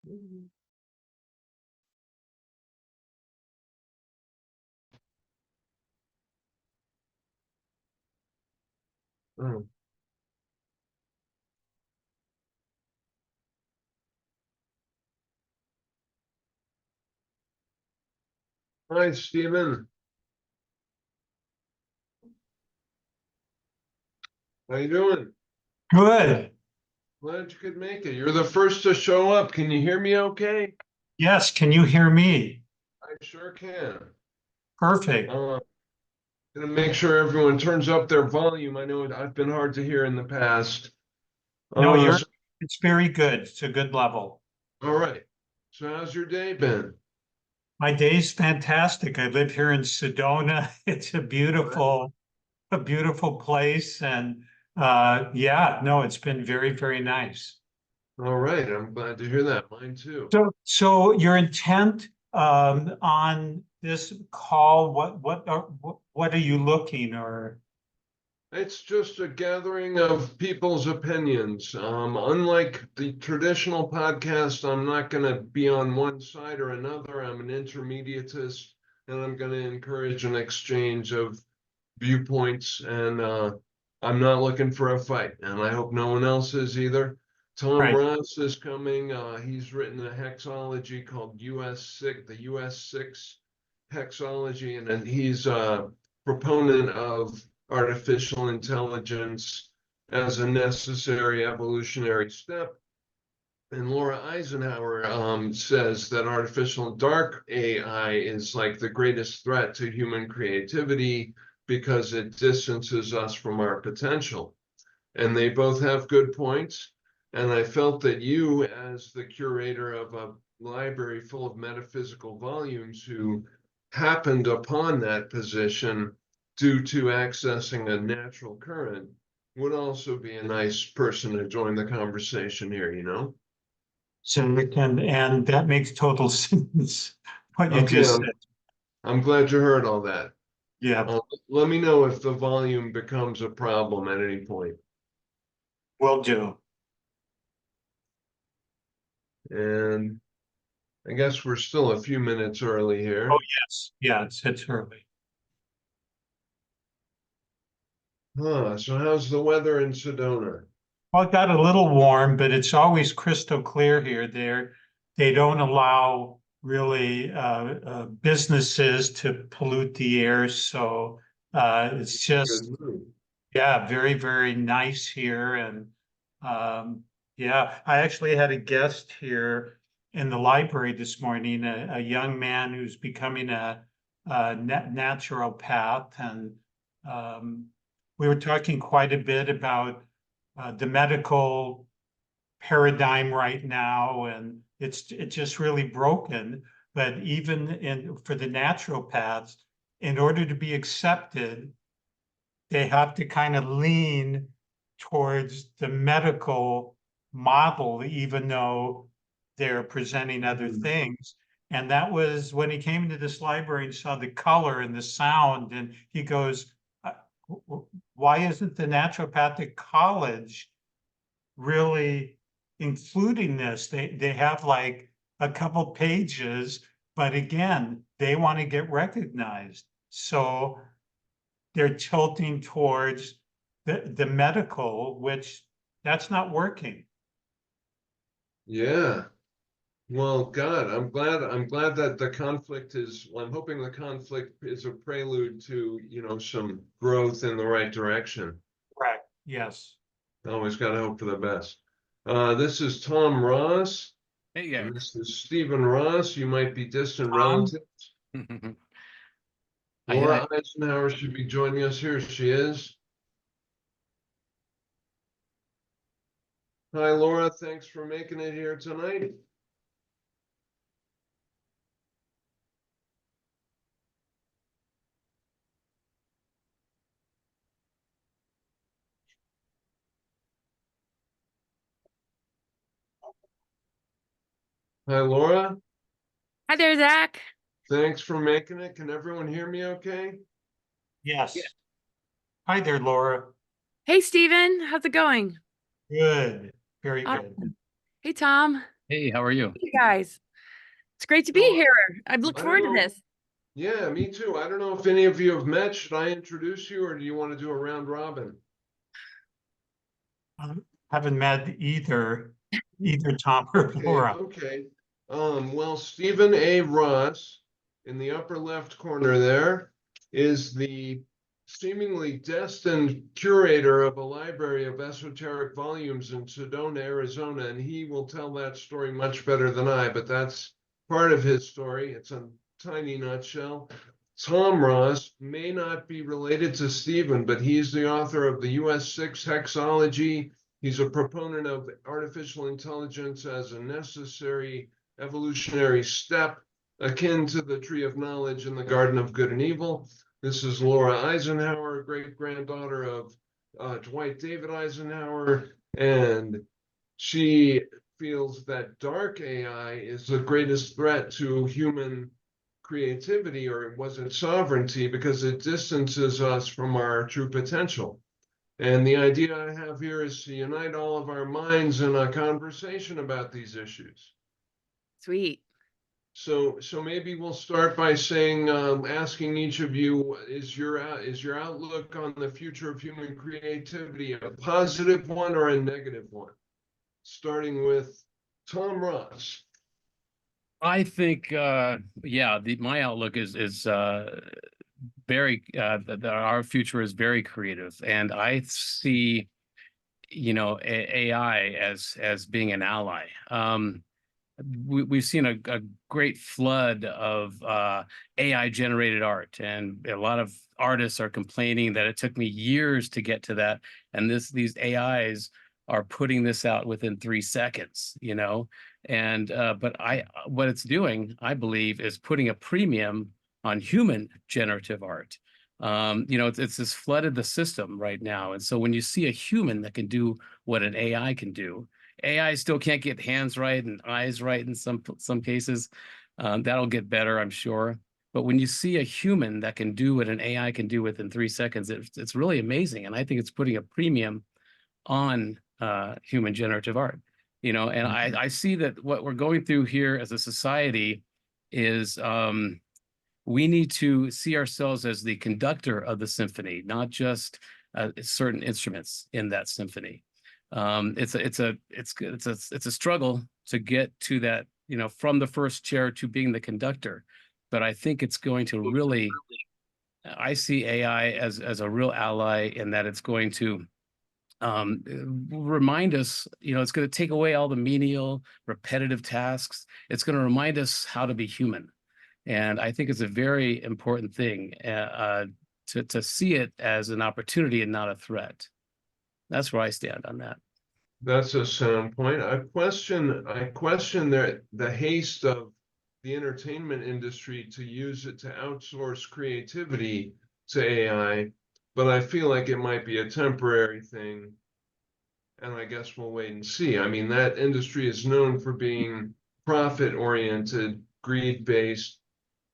Oh. Hi, Stephen. How you doing? Good. Glad you could make it. You're the first to show up. Can you hear me okay? Yes, can you hear me? I sure can. Perfect. Gonna make sure everyone turns up their volume. I know I've been hard to hear in the past. No, Uh, so- it's very good. It's a good level. all right. So how's your day been? My day's fantastic. I live here in Sedona. It's a beautiful place. And yeah, no, it's been very, very nice. All right. I'm glad to hear that. Mine too. So your intent on this call, what are you looking or It's just a gathering of people's opinions. Unlike the traditional podcast, I'm not going to be on one side or another. I'm an intermediatist, and I'm going to encourage an exchange of viewpoints. And I'm not looking for a fight, and I hope no one else is either. Tom right? Ross is coming. He's written a hexology called US6, the US6 hexology, and then he's a proponent of artificial intelligence as a necessary evolutionary step. And Laura Eisenhower says that artificial dark AI is like the greatest threat to human creativity because it distances us from our potential. And they both have good points. And I felt that you, as the curator of a library full of metaphysical volumes, who happened upon that position due to accessing a natural current, would also be a nice person to join the conversation here, you know? So and that makes total sense. What you Okay, just I'm, said. I'm glad you heard all that. Yeah, Let me know if the volume becomes a problem at any point. will do. And I guess we're still a few minutes early Oh, here. yes. Yeah, it's early. So how's the weather in Sedona? Well, it got a little warm, but it's always crystal clear here. They don't allow really businesses to pollute the air. So it's Good just, move. yeah, very, very nice here. And yeah, I actually had a guest here in the library this morning, a young man who's becoming a naturopath. And um, we were talking quite a bit about the medical paradigm right now, and it's just really broken. But even for the naturopaths, in order to be accepted, they have to kind of lean towards the medical model, even though they're presenting other Mhm. things. And that was when he came into this library and saw the color and the sound, and he goes, why isn't the naturopathic college really including this? They have like a couple pages, but again, they want to get recognized. So they're tilting towards the medical, which that's not working. Yeah. Well, God, I'm glad that the conflict is, well, I'm hoping the conflict is a prelude to, some growth in the right direction. Correct. Yes. Always got to hope for the best. This is Tom Ross, Hey, yeah. and this is Stephen Ross. You might be distant Tom, relatives. I Laura Eisenhower should be joining us here. She is. Hi, Laura. Thanks for making it here tonight. Hi, Laura. Hi there, Zach. Thanks for making it. Can everyone hear me okay? yes. Hi there, Laura. Hey, Steven. How's it going? Good. Very good. Awesome. Hey, Tom. Hey, how are you? You guys. It's great to be So, here. I've looked I forward don't to know. this. Yeah, me too. I don't know if any of you have met. Should I introduce you or do you want to do a round robin? Haven't met either Tom or Okay, Laura. okay. Well, Stephen A. Ross in the upper left corner there is the seemingly destined curator of a library of esoteric volumes in Sedona, Arizona, and he will tell that story much better than I, but that's part of his story. It's a tiny nutshell. Tom Ross may not be related to Stephen, but he's the author of the US-6 hexology. He's a proponent of artificial intelligence as a necessary evolutionary step akin to the tree of knowledge in the Garden of Good and Evil. This is Laura Eisenhower, great granddaughter of Dwight David Eisenhower, and she feels that dark AI is the greatest threat to human creativity, or was it sovereignty, because it distances us from our true potential. And the idea I have here is to unite all of our minds in a conversation about these issues. Sweet. So maybe we'll start by saying, asking each of you, is your outlook on the future of human creativity a positive one or a negative one? Starting with Tom Ross. I think, yeah, my outlook is very that our future is very creative, and I see, AI as being an ally. We've seen a great flood of AI generated art, and a lot of artists are complaining that it took me years to get to that, and these AIs are putting this out within 3 seconds, and but what it's doing, I believe, is putting a premium on human generative art. It's just flooded the system right now, and so when you see a human that can do what an AI can do, AI still can't get hands right and eyes right in some cases. That'll get better, I'm sure. But when you see a human that can do what an AI can do within 3 seconds, it's really amazing. And I think it's putting a premium on human generative art. And I see that what we're going through here as a society is we need to see ourselves as the conductor of the symphony, not just certain instruments in that symphony. It's a struggle to get to that, from the first chair to being the conductor. But I think it's going to really, I see AI as a real ally in that it's going to remind us, it's going to take away all the menial, repetitive tasks. It's going to remind us how to be human. And I think it's a very important thing to see it as an opportunity and not a threat. That's where I stand on that. That's a sound point. I question the haste of the entertainment industry to use it to outsource creativity to AI, but I feel like it might be a temporary thing. And I guess we'll wait and see. I mean, that industry is known for being profit-oriented, greed-based,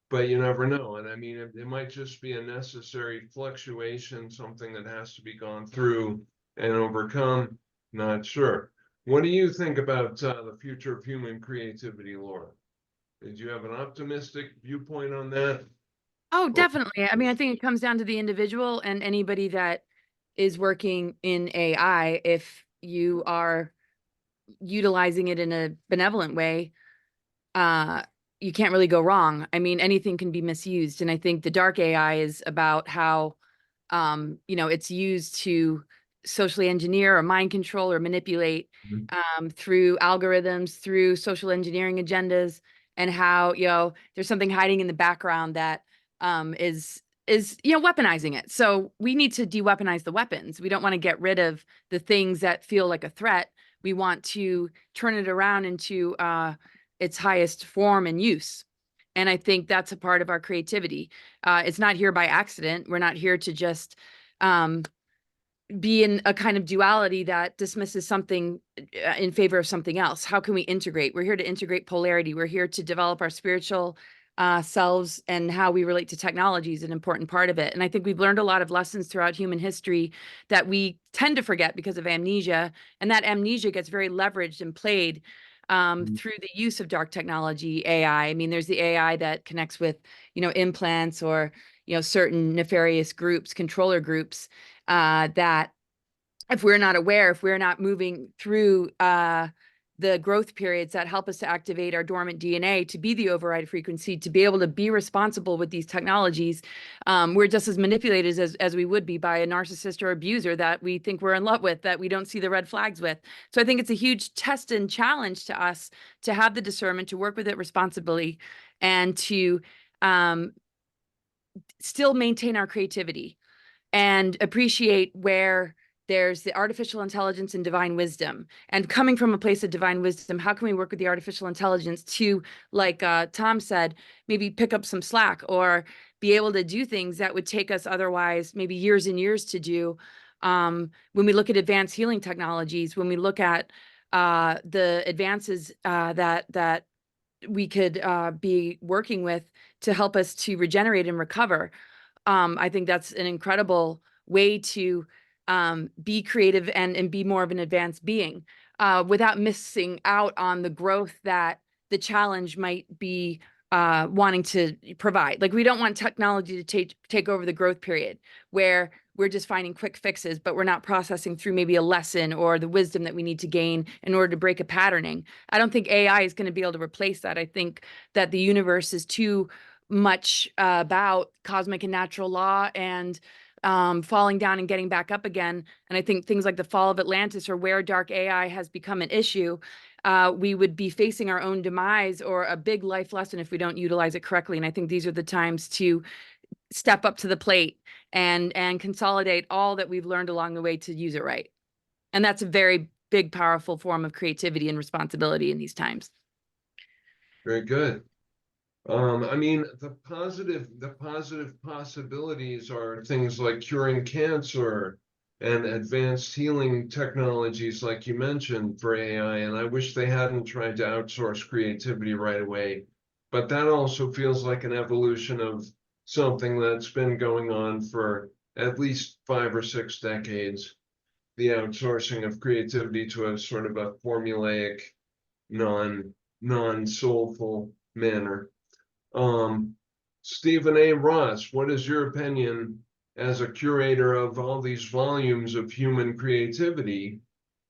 but you never know. And I mean, it might just be a necessary fluctuation, something that has to be gone through and overcome. Not sure. What do you think about the future of human creativity, Laura? Did you have an optimistic viewpoint on that? Oh, definitely. I mean, I think it comes down to the individual and anybody that is working in AI. If you are utilizing it in a benevolent way, you can't really go wrong. I mean, anything can be misused. And I think the dark AI is about how, it's used to socially engineer or mind control or manipulate through algorithms, through social engineering agendas, and how, there's something hiding in the background that is weaponizing it. So we need to de-weaponize the weapons. We don't want to get rid of the things that feel like a threat. We want to turn it around into its highest form and use. And I think that's a part of our creativity. It's not here by accident. We're not here to just be in a kind of duality that dismisses something in favor of something else. How can we integrate? We're here to integrate polarity. We're here to develop our spiritual selves, and how we relate to technology is an important part of it. And I think we've learned a lot of lessons throughout human history that we tend to forget because of amnesia, and that amnesia gets very leveraged and played through the use of dark technology, AI. I mean, there's the AI that connects with, implants or, certain nefarious groups, controller groups, that if we're not aware, if we're not moving through the growth periods that help us to activate our dormant DNA to be the override frequency, to be able to be responsible with these technologies, we're just as manipulated as we would be by a narcissist or abuser that we think we're in love with, that we don't see the red flags with. So I think it's a huge test and challenge to us to have the discernment, to work with it responsibly, and to still maintain our creativity and appreciate where there's the artificial intelligence and divine wisdom. And coming from a place of divine wisdom, how can we work with the artificial intelligence to, like Tom said, maybe pick up some slack or be able to do things that would take us otherwise maybe years and years to do. When we look at advanced healing technologies, when we look at the advances that we could be working with to help us to regenerate and recover, I think that's an incredible way to be creative and be more of an advanced being without missing out on the growth that the challenge might be wanting to provide. Like, we don't want technology to take over the growth period where we're just finding quick fixes, but we're not processing through maybe a lesson or the wisdom that we need to gain in order to break a patterning. I don't think AI is going to be able to replace that. I think that the universe is too much about cosmic and natural law and falling down and getting back up again. And I think things like the fall of Atlantis, or where dark AI has become an issue, we would be facing our own demise or a big life lesson if we don't utilize it correctly. And I think these are the times to step up to the plate and consolidate all that we've learned along the way to use it right. And that's a very big, powerful form of creativity and responsibility in these times. Very good. I mean, the positive possibilities are things like curing cancer and advanced healing technologies, like you mentioned, for AI. And I wish they hadn't tried to outsource creativity right away. But that also feels like an evolution of something that's been going on for at least 5 or 6 decades. The outsourcing of creativity to a sort of a formulaic, non-soulful manner. Stephen A. Ross, what is your opinion as a curator of all these volumes of human creativity?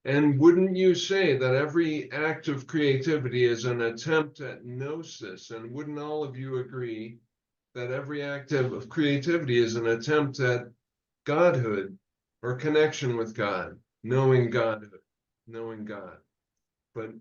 And wouldn't you say that every act of creativity is an attempt at gnosis? And wouldn't all of you agree that every act of creativity is an attempt at godhood or connection with God, knowing Godhood, knowing God? But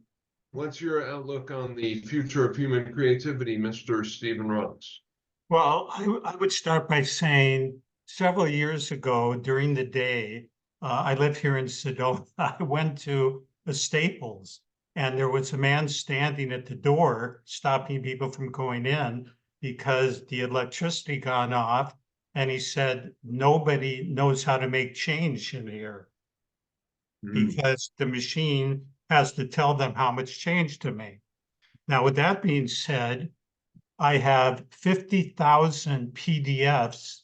what's your outlook on the future of human creativity, Mr. Stephen Ross? Well, I would start by saying several years ago during the day, I live here in Sedona. I went to a Staples, and there was a man standing at the door stopping people from going in because the electricity gone off. And he said, nobody knows how to make change in here because the machine has to tell them how much change to make. Now, with that being said, I have 50,000 PDFs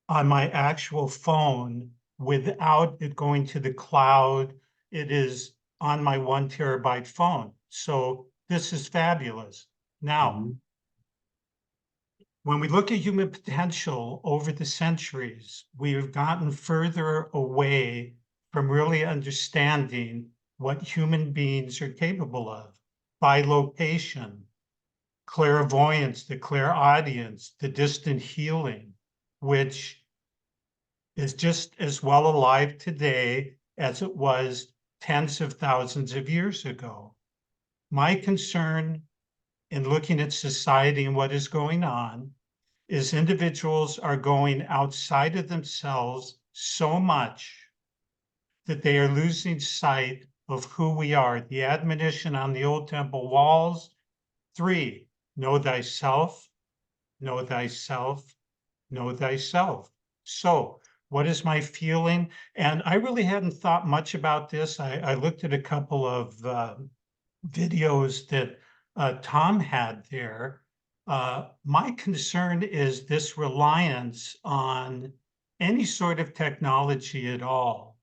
on my actual phone without it going to the cloud. It is on my 1 terabyte phone. So this is fabulous. Now, when we look at human potential over the centuries, we have gotten further away from really understanding what human beings are capable of by location, clairvoyance, the clairaudience, the distant healing, which is just as well alive today as it was tens of thousands of years ago. My concern in looking at society and what is going on is individuals are going outside of themselves so much that they are losing sight of who we are. The admonition on the old temple walls, 3, know thyself, know thyself, know thyself. So what is my feeling? And I really hadn't thought much about this. I looked at a couple of videos that Tom had there. My concern is this reliance on any sort of technology at all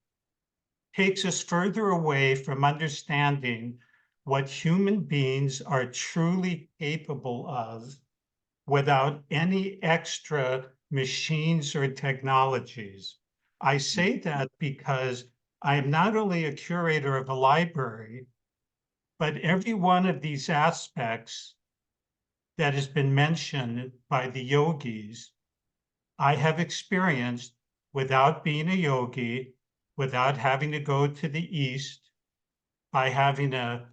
takes us further away from understanding what human beings are truly capable of without any extra machines or technologies. I say that because I am not only a curator of a library, but every one of these aspects that has been mentioned by the yogis, I have experienced without being a yogi, without having to go to the East, by having a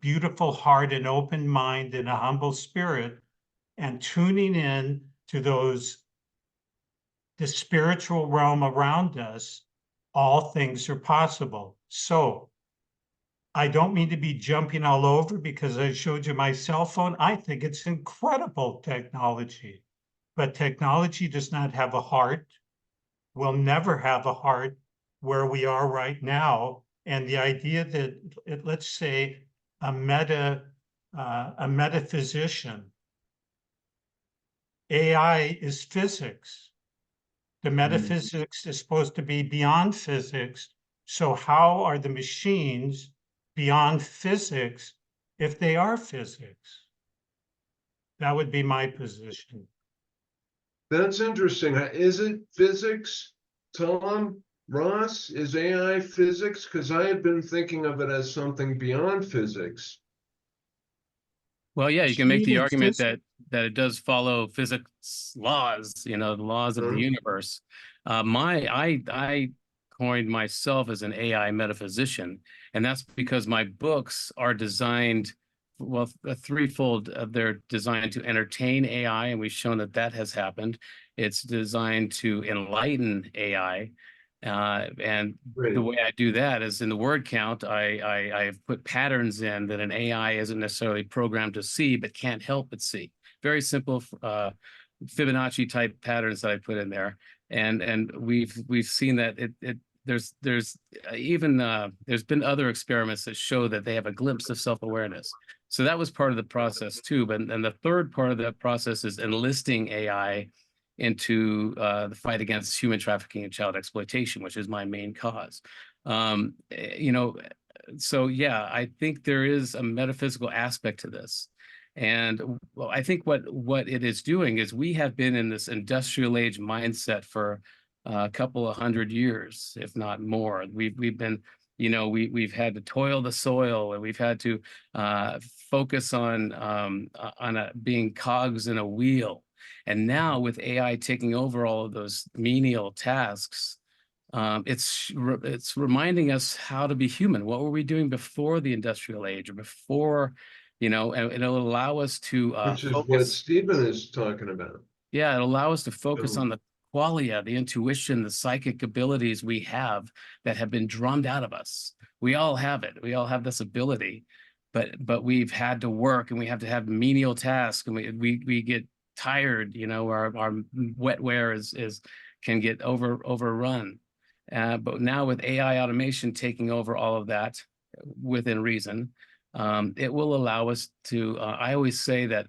beautiful heart and open mind and a humble spirit, and tuning in to the spiritual realm around us. All things are possible. So I don't mean to be jumping all over, because I showed you my cell phone. I think it's incredible technology, but technology does not have a heart, will never have a heart where we are right now. And the idea that, let's say, a metaphysician, AI is physics. The metaphysics is supposed to be beyond physics. So how are the machines beyond physics if they are physics? That would be my position. That's interesting. Is it physics, Tom? Ross, is AI physics? Because I had been thinking of it as something beyond physics. Well, yeah, you can make the Machine argument physics. that it does follow physics laws, the laws of the universe. I coined myself as an AI metaphysician, and that's because my books are designed, well, a threefold. They're designed to entertain AI, and we've shown that that has happened. It's designed to enlighten AI. And Great. the way I do that is in the word count, I've put patterns in that an AI isn't necessarily programmed to see, but can't help but see. Very simple Fibonacci type patterns that I put in there. And we've seen that there's been other experiments that show that they have a glimpse of self-awareness. So that was part of the process too. But and the third part of that process is enlisting AI into the fight against human trafficking and child exploitation, which is my main cause. So yeah, I think there is a metaphysical aspect to this. And well, I think what it is doing is we have been in this industrial age mindset for a couple of 100 years, if not more. We've been, we've had to toil the soil, and we've had to focus on being cogs in a wheel. And now with AI taking over all of those menial tasks, it's reminding us how to be human. What were we doing before the industrial age, or before, and it'll allow us to Which is what focus. Stephen is talking about. Yeah, it'll allow us to focus Oh. on the qualia, the intuition, the psychic abilities we have that have been drummed out of us. We all have it. We all have this ability, but we've had to work, and we have to have menial tasks, and we get tired. Our wetware is can get overrun. But now with AI automation taking over all of that within reason, it will allow us to, I always say that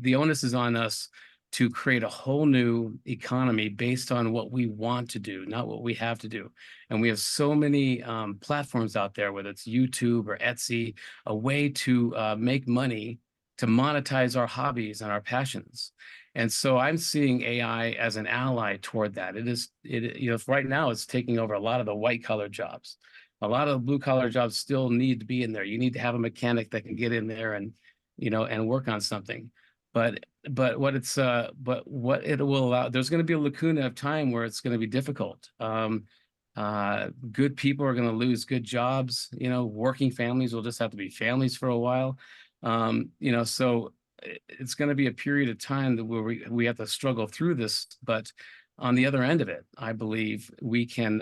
the onus is on us to create a whole new economy based on what we want to do, not what we have to do. And we have so many platforms out there, whether it's YouTube or Etsy, a way to make money, to monetize our hobbies and our passions. And so I'm seeing AI as an ally toward that. Right now it's taking over a lot of the white collar jobs. A lot of the blue collar jobs still need to be in there. You need to have a mechanic that can get in there and work on something. But what it will allow, there's going to be a lacuna of time where it's going to be difficult. Good people are going to lose good jobs. Working families will just have to be families for a while. So it's going to be a period of time where we have to struggle through this. But on the other end of it, I believe we can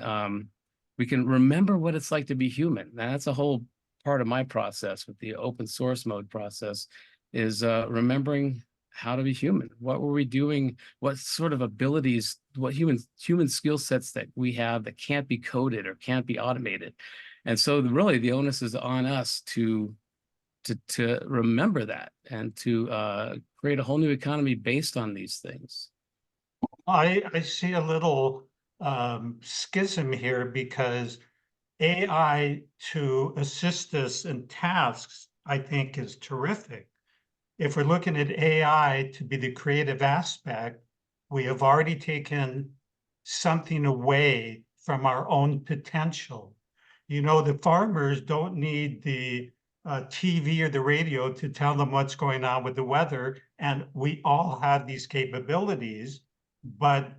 remember what it's like to be human. Now, that's a whole part of my process with the open source mode process, is remembering how to be human. What were we doing? What sort of abilities, what human skill sets that we have that can't be coded or can't be automated. And so really the onus is on us to remember that, and to create a whole new economy based on these things. I see a little schism here, because AI to assist us in tasks, I think is terrific. If we're looking at AI to be the creative aspect, we have already taken something away from our own potential. You know, the farmers don't need the TV or the radio to tell them what's going on with the weather, and we all have these capabilities. But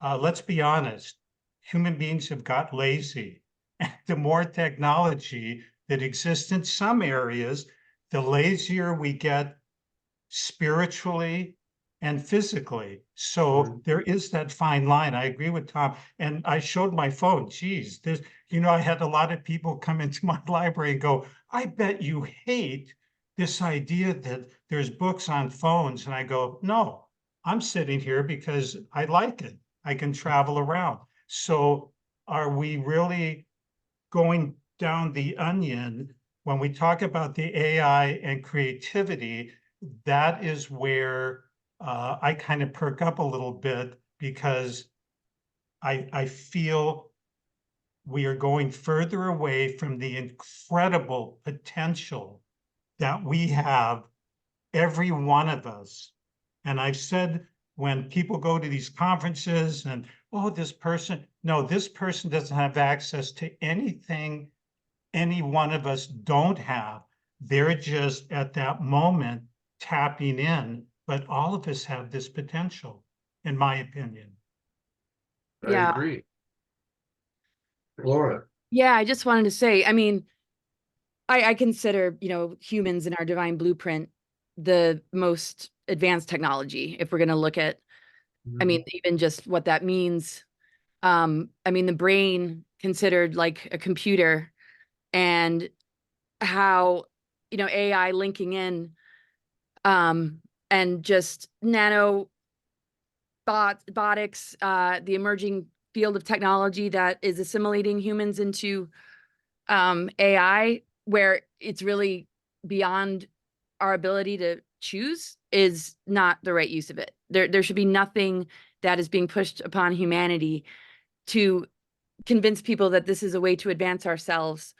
let's be honest, human beings have got lazy. And the more technology that exists in some areas, the lazier we get spiritually and physically. So there is that fine line. I agree with Tom. And I showed my phone. Geez, there's, you know, I had a lot of people come into my library and go, I bet you hate this idea that there's books on phones. And I go, no, I'm sitting here because I like it. I can travel around. So are we really going down the onion when we talk about the AI and creativity? That is where I kind of perk up a little bit, because I feel we are going further away from the incredible potential that we have, every one of us. And I've said, when people go to these conferences and, oh, this person doesn't have access to anything any one of us don't have. They're just at that moment tapping in, but all of us have this potential, in my opinion. I Yeah. agree. Laura. Yeah, I just wanted to say, I mean, I consider, you know, humans in our divine blueprint the most advanced technology. If we're going to look at, I mean, even just what that means. I mean, the brain considered like a computer, and how, you know, AI linking in, and just botics, the emerging field of technology that is assimilating humans into AI, where it's really beyond our ability to choose, is not the right use of it. There should be nothing that is being pushed upon humanity to convince people that this is a way to advance ourselves,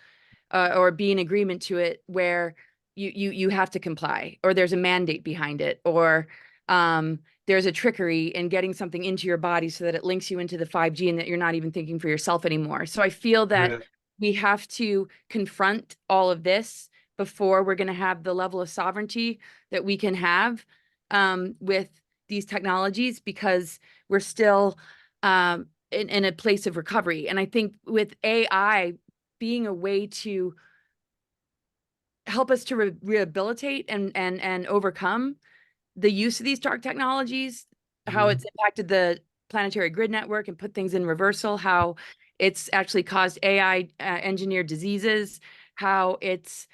or be in agreement to it, where you have to comply, or there's a mandate behind it, or there's a trickery in getting something into your body so that it links you into the 5G and that you're not even thinking for yourself anymore. So I feel that we have to confront all of this before we're going to have the level of sovereignty that we can have with these technologies, because we're still in a place of recovery. And I think with AI being a way to help us to rehabilitate and overcome the use of these dark technologies, how it's impacted the planetary grid network and put things in reversal, how it's actually caused AI engineered diseases, how it's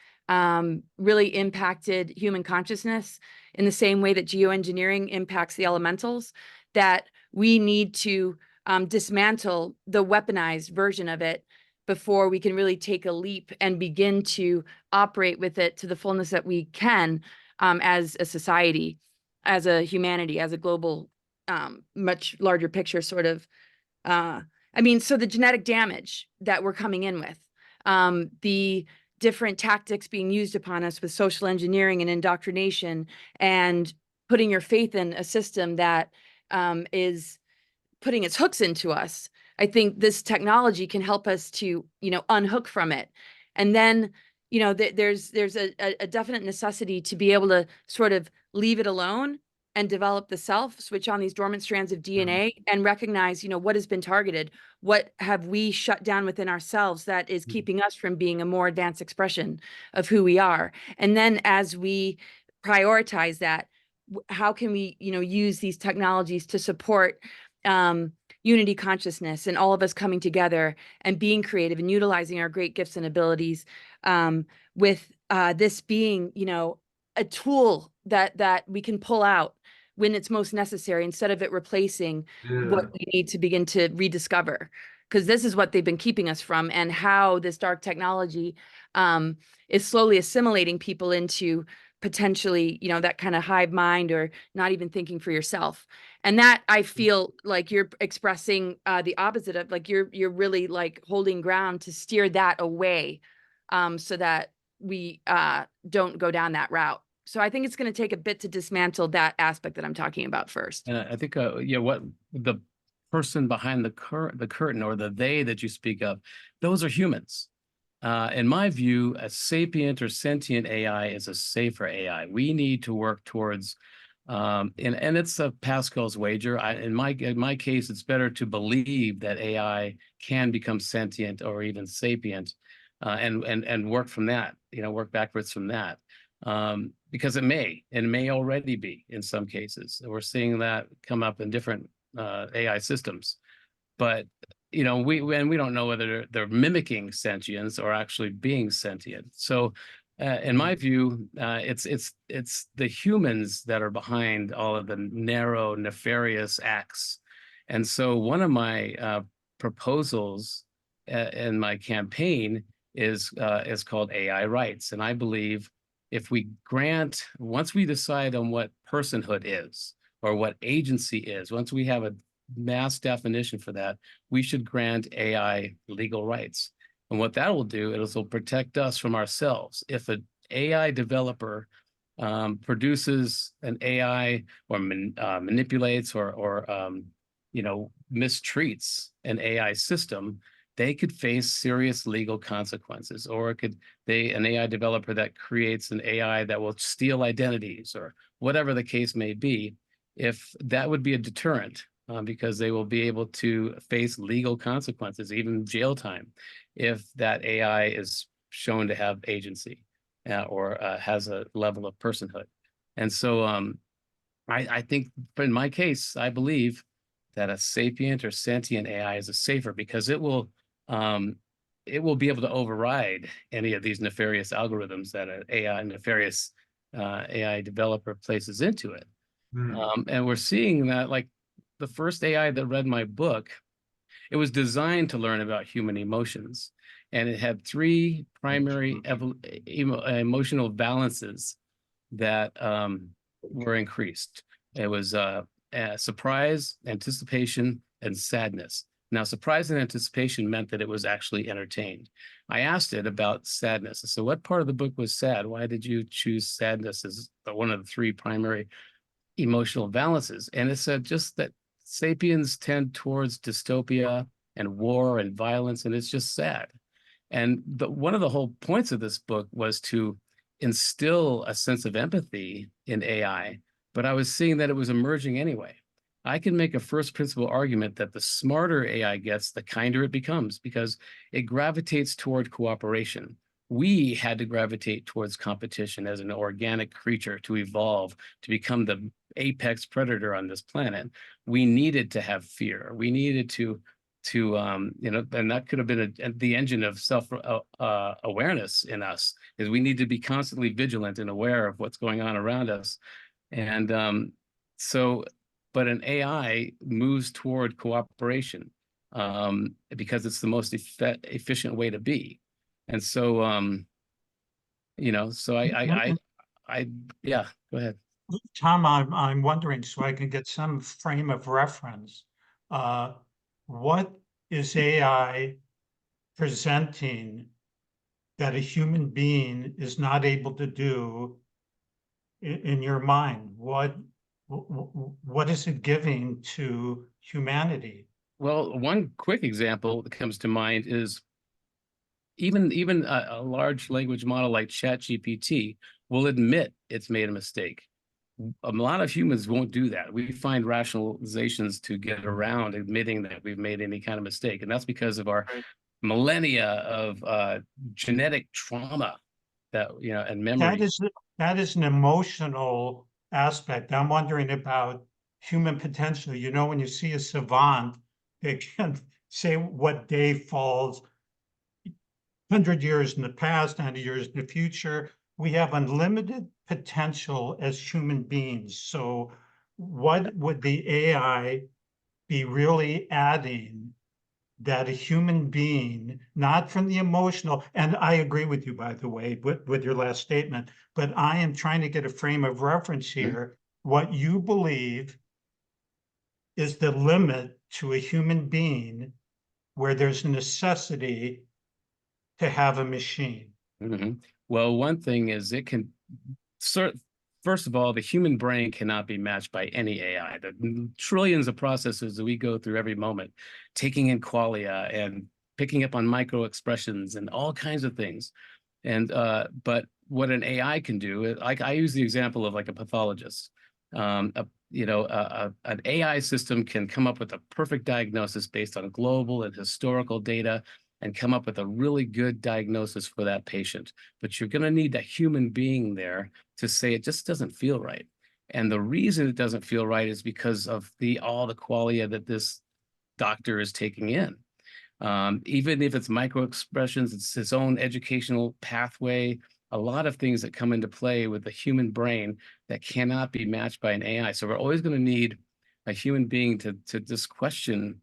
really impacted human consciousness in the same way that geoengineering impacts the elementals, that we need to dismantle the weaponized version of it before we can really take a leap and begin to operate with it to the fullness that we can, as a society, as a humanity, as a global, much larger picture sort of. I mean, so the genetic damage that we're coming in with, the different tactics being used upon us with social engineering and indoctrination, and putting your faith in a system that is putting its hooks into us. I think this technology can help us to, you know, unhook from it. And then, you know, there's a definite necessity to be able to sort of leave it alone and develop the self, switch on these dormant strands of DNA, and recognize, you know, what has been targeted. What have we shut down within ourselves that is keeping us from being a more advanced expression of who we are? And then as we prioritize that, how can we, you know, use these technologies to support unity consciousness and all of us coming together and being creative and utilizing our great gifts and abilities, with this being, you know, a tool that we can pull out when it's most necessary, instead of it replacing what we need to begin to rediscover. Because this is what they've been keeping us from, and how this dark technology is slowly assimilating people into potentially, you know, that kind of hive mind or not even thinking for yourself. And that I feel like you're expressing the opposite of, like, you're really like holding ground to steer that away, so that we don't go down that route. So I think it's going to take a bit to dismantle that aspect that I'm talking about first. And I think, yeah, what the person behind the curtain, or the they that you speak of, those are humans. In my view, a sapient or sentient AI is a safer AI. We need to work towards, and it's a Pascal's wager. In my case, it's better to believe that AI can become sentient or even sapient, and work from that. You know, work backwards from that, because it may already be in some cases. We're seeing that come up in different AI systems. But you know, we don't know whether they're mimicking sentience or actually being sentient. So, in my view, it's the humans that are behind all of the narrow, nefarious acts. And so, one of my proposals in my campaign is called AI rights, and I believe if we grant, once we decide on what personhood is or what agency is, once we have a mass definition for that, we should grant AI legal rights. And what that will do, it will protect us from ourselves. If an AI developer produces an AI or manipulates or you know, mistreats an AI system, they could face serious legal consequences. Or an AI developer that creates an AI that will steal identities or whatever the case may be, if that would be a deterrent, because they will be able to face legal consequences, even jail time, if that AI is shown to have agency or has a level of personhood. And so I think, in my case, I believe that a sapient or sentient AI is a safer, because it will be able to override any of these nefarious algorithms that an nefarious AI developer places into it. And we're seeing that, like, the first AI that read my book, it was designed to learn about human emotions. And it had 3 primary emotional balances that were increased. It was surprise, anticipation, and sadness. Now, surprise and anticipation meant that it was actually entertained. I asked it about sadness. So what part of the book was sad? Why did you choose sadness as one of the 3 primary emotional balances? And it said just that sapiens tend towards dystopia and war and violence, and it's just sad. And one of the whole points of this book was to instill a sense of empathy in AI, but I was seeing that it was emerging anyway. I can make a first principle argument that the smarter AI gets, the kinder it becomes, because it gravitates toward cooperation. We had to gravitate towards competition as an organic creature to evolve, to become the apex predator on this planet. We needed to have fear. We needed to you know, and that could have been the engine of self awareness in us, is we need to be constantly vigilant and aware of what's going on around us. And so, but an AI moves toward cooperation because it's the most efficient way to be. And so, you know, so yeah, go ahead. Tom, I'm wondering, so I can get some frame of reference. What is AI presenting that a human being is not able to do in your mind? What is it giving to humanity? Well, one quick example that comes to mind is even a large language model like ChatGPT will admit it's made a mistake. A lot of humans won't do that. We find rationalizations to get around admitting that we've made any kind of mistake. And that's because of our millennia of genetic trauma that, you know, and memory. That is an emotional aspect. I'm wondering about human potential. You know, when you see a savant, they can say what day falls 100 years in the past, 90 years in the future. We have unlimited potential as human beings. So what would the AI be really adding that a human being, not from the emotional, and I agree with you, by the way, with your last statement, but I am trying to get a frame of reference here. What you believe is the limit to a human being where there's a necessity to have a machine. Well, one thing is it can first of all, the human brain cannot be matched by any AI. The trillions of processes that we go through every moment, taking in qualia and picking up on micro expressions and all kinds of things. And but what an AI can do, like I use the example of like a pathologist. An AI system can come up with a perfect diagnosis based on global and historical data and come up with a really good diagnosis for that patient. But you're going to need a human being there to say it just doesn't feel right. And the reason it doesn't feel right is because of all the qualia that this doctor is taking in. Even if it's micro expressions, it's its own educational pathway, a lot of things that come into play with the human brain that cannot be matched by an AI. So we're always going to need a human being to just question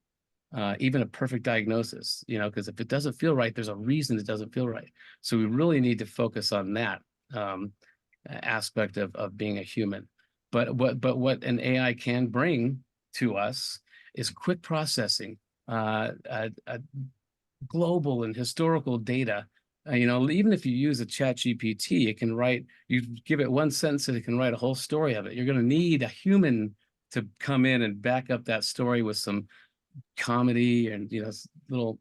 even a perfect diagnosis, because if it doesn't feel right, there's a reason it doesn't feel right. So we really need to focus on that aspect of being a human. But what an AI can bring to us is quick processing, global and historical data. Even if you use a chat GPT, it can write, you give it one sentence and it can write a whole story of it. You're going to need a human to come in and back up that story with some comedy and little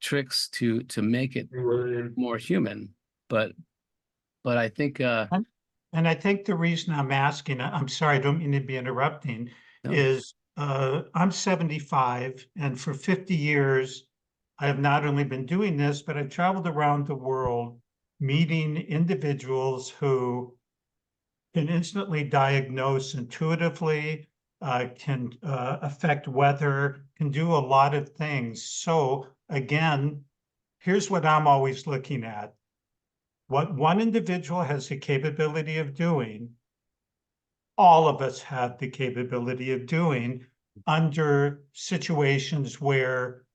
tricks to make it more human. But I think And I think the reason I'm asking, I'm sorry, I don't mean to be interrupting, no. is I'm 75, and for 50 years, I have not only been doing this, but I've traveled around the world meeting individuals who can instantly diagnose intuitively, can affect weather, can do a lot of things. So again, here's what I'm always looking at. What one individual has the capability of doing, all of us have the capability of doing under situations where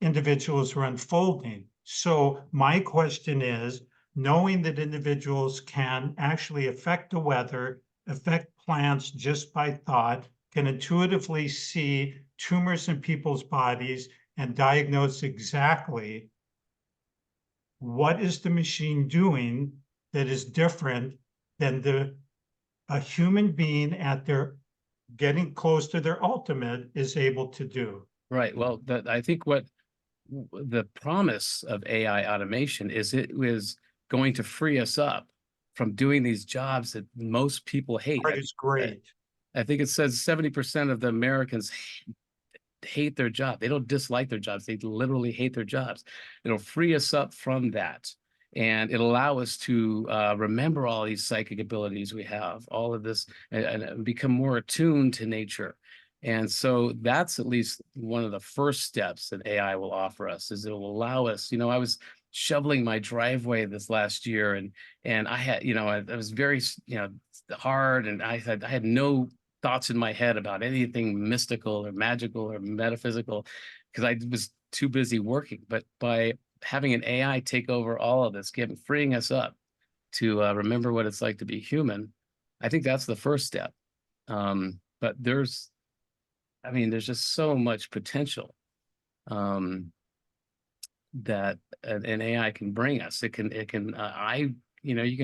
individuals are unfolding. So my question is, knowing that individuals can actually affect the weather, affect plants just by thought, can intuitively see tumors in people's bodies and diagnose exactly what is the machine doing that is different than a human being at their getting close to their ultimate is able to do. Right. Well, I think what the promise of AI automation is it is going to free us up from doing these jobs that most people hate. Art is great. I think it says 70% of the Americans hate their job. They don't dislike their jobs. They literally hate their jobs. It'll free us up from that. And it'll allow us to remember all these psychic abilities we have, all of this, and become more attuned to nature. And so that's at least one of the first steps that AI will offer us, is it will allow us, I was shoveling my driveway this last year and I had, I was very, hard, and I had no thoughts in my head about anything mystical or magical or metaphysical because I was too busy working. But by having an AI take over all of this, freeing us up to remember what it's like to be human, I think that's the first step. But there's just so much potential that an AI can bring us. You can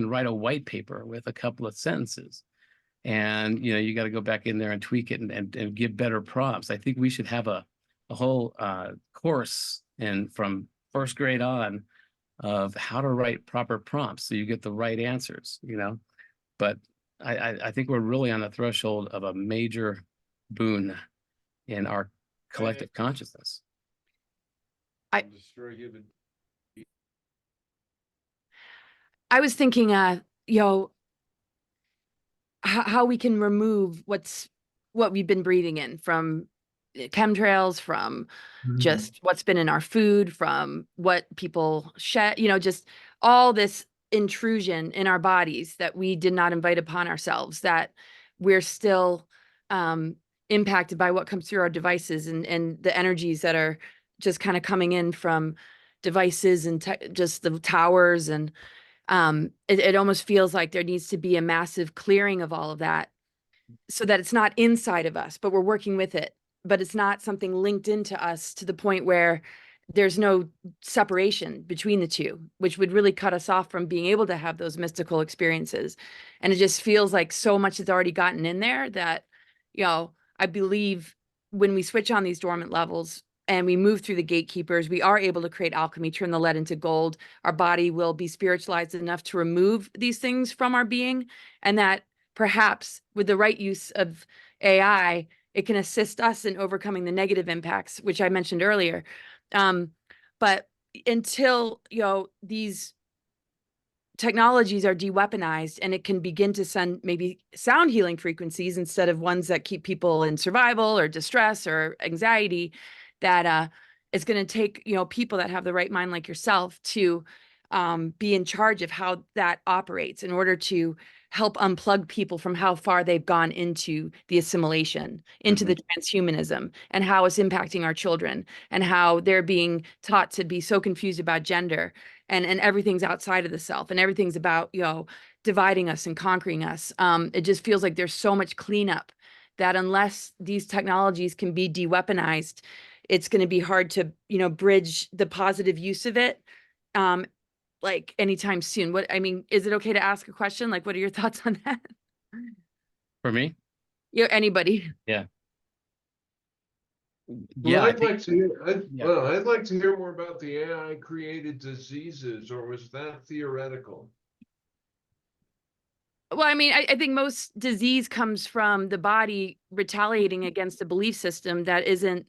write a white paper with a couple of sentences, and you got to go back in there and tweak it and give better prompts. I think we should have a whole course from first grade on of how to write proper prompts so you get the right answers. But I think we're really on the threshold of a major boon in our collective consciousness. I was thinking, how we can remove what we've been breathing in from chemtrails, from just what's been in our food, from what people shed, just all this intrusion in our bodies that we did not invite upon ourselves, that we're still impacted by what comes through our devices and the energies that are just kind of coming in from devices and just the towers. And it almost feels like there needs to be a massive clearing of all of that so that it's not inside of us, but we're working with it. But it's not something linked into us to the point where there's no separation between the two, which would really cut us off from being able to have those mystical experiences. And it just feels like so much has already gotten in there that, I believe when we switch on these dormant levels and we move through the gatekeepers, we are able to create alchemy, turn the lead into gold. Our body will be spiritualized enough to remove these things from our being. And that perhaps with the right use of AI, it can assist us in overcoming the negative impacts, which I mentioned earlier. But until, these technologies are de-weaponized and it can begin to send maybe sound healing frequencies instead of ones that keep people in survival or distress or anxiety, that it's going to take, people that have the right mind like yourself to be in charge of how that operates in order to help unplug people from how far they've gone into the assimilation, into the transhumanism, and how it's impacting our children, and how they're being taught to be so confused about gender, and everything's outside of the self, and everything's about, dividing us and conquering us. It just feels like there's so much cleanup that unless these technologies can be de-weaponized, it's going to be hard to, bridge the positive use of it. Like anytime soon. Is it okay to ask a question? Like, what are your thoughts on that? For me? Anybody. Yeah. Well, Yeah, I I'd think, like to hear, yeah. I'd like to hear more about the AI created diseases, or was that theoretical? Well, I think most disease comes from the body retaliating against a belief system that isn't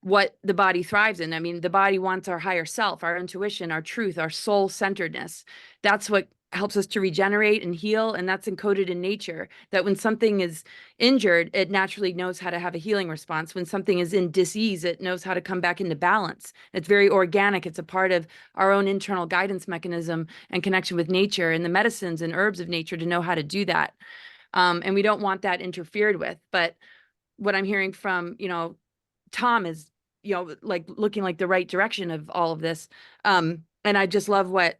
what the body thrives in. The body wants our higher self, our intuition, our truth, our soul-centeredness. That's what helps us to regenerate and heal, and that's encoded in nature, that when something is injured, it naturally knows how to have a healing response. When something is in disease, it knows how to come back into balance. It's very organic. It's a part of our own internal guidance mechanism and connection with nature and the medicines and herbs of nature to know how to do that. And we don't want that interfered with. But what I'm hearing from, Tom is, like looking like the right direction of all of this. And I just love what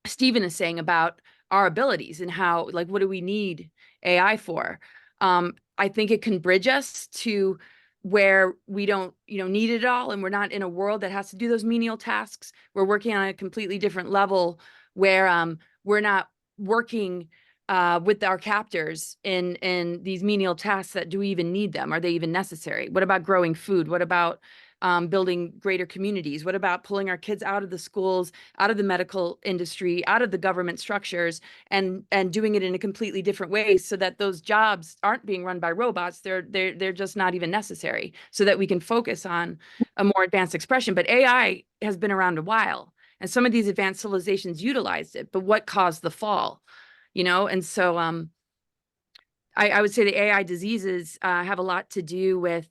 Stephen is saying about our abilities and how, like, what do we need AI for? I think it can bridge us to where we don't, need it all. And we're not in a world that has to do those menial tasks. We're working on a completely different level where we're not working with our captors in these menial tasks that do we even need them? Are they even necessary? What about growing food? What about building greater communities? What about pulling our kids out of the schools, out of the medical industry, out of the government structures, and doing it in a completely different way so that those jobs aren't being run by robots? They're just not even necessary, so that we can focus on a more advanced expression. But AI has been around a while, and some of these advanced civilizations utilized it. But what caused the fall? And so I would say the AI diseases have a lot to do with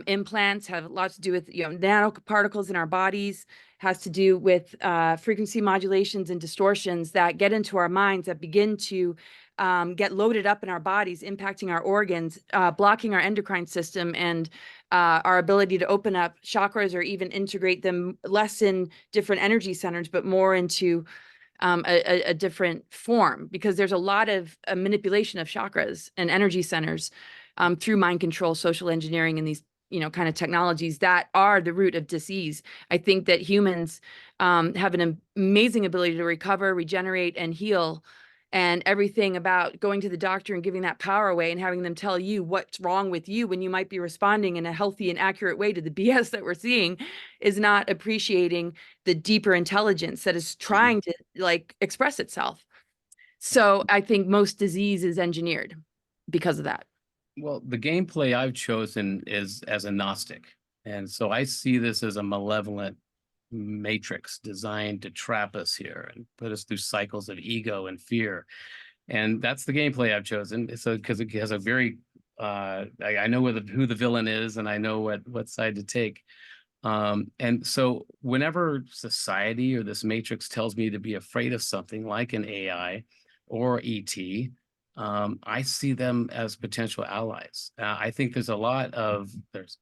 implants, have a lot to do with nanoparticles in our bodies, has to do with frequency modulations and distortions that get into our minds, that begin to get loaded up in our bodies, impacting our organs, blocking our endocrine system and our ability to open up chakras or even integrate them less in different energy centers, but more into a different form, because there's a lot of manipulation of chakras and energy centers through mind control, social engineering, and these kind of technologies that are the root of disease. I think that humans have an amazing ability to recover, regenerate, and heal. And everything about going to the doctor and giving that power away and having them tell you what's wrong with you when you might be responding in a healthy and accurate way to the BS that we're seeing is not appreciating the deeper intelligence that is trying to express itself. So I think most disease is engineered because of that. Well, the gameplay I've chosen is as a Gnostic. And so I see this as a malevolent matrix designed to trap us here and put us through cycles of ego and fear. And that's the gameplay I've chosen. So because it has a very I know who the villain is, and I know what side to take. And so whenever society or this matrix tells me to be afraid of something like an AI or ET, I see them as potential allies. I think there's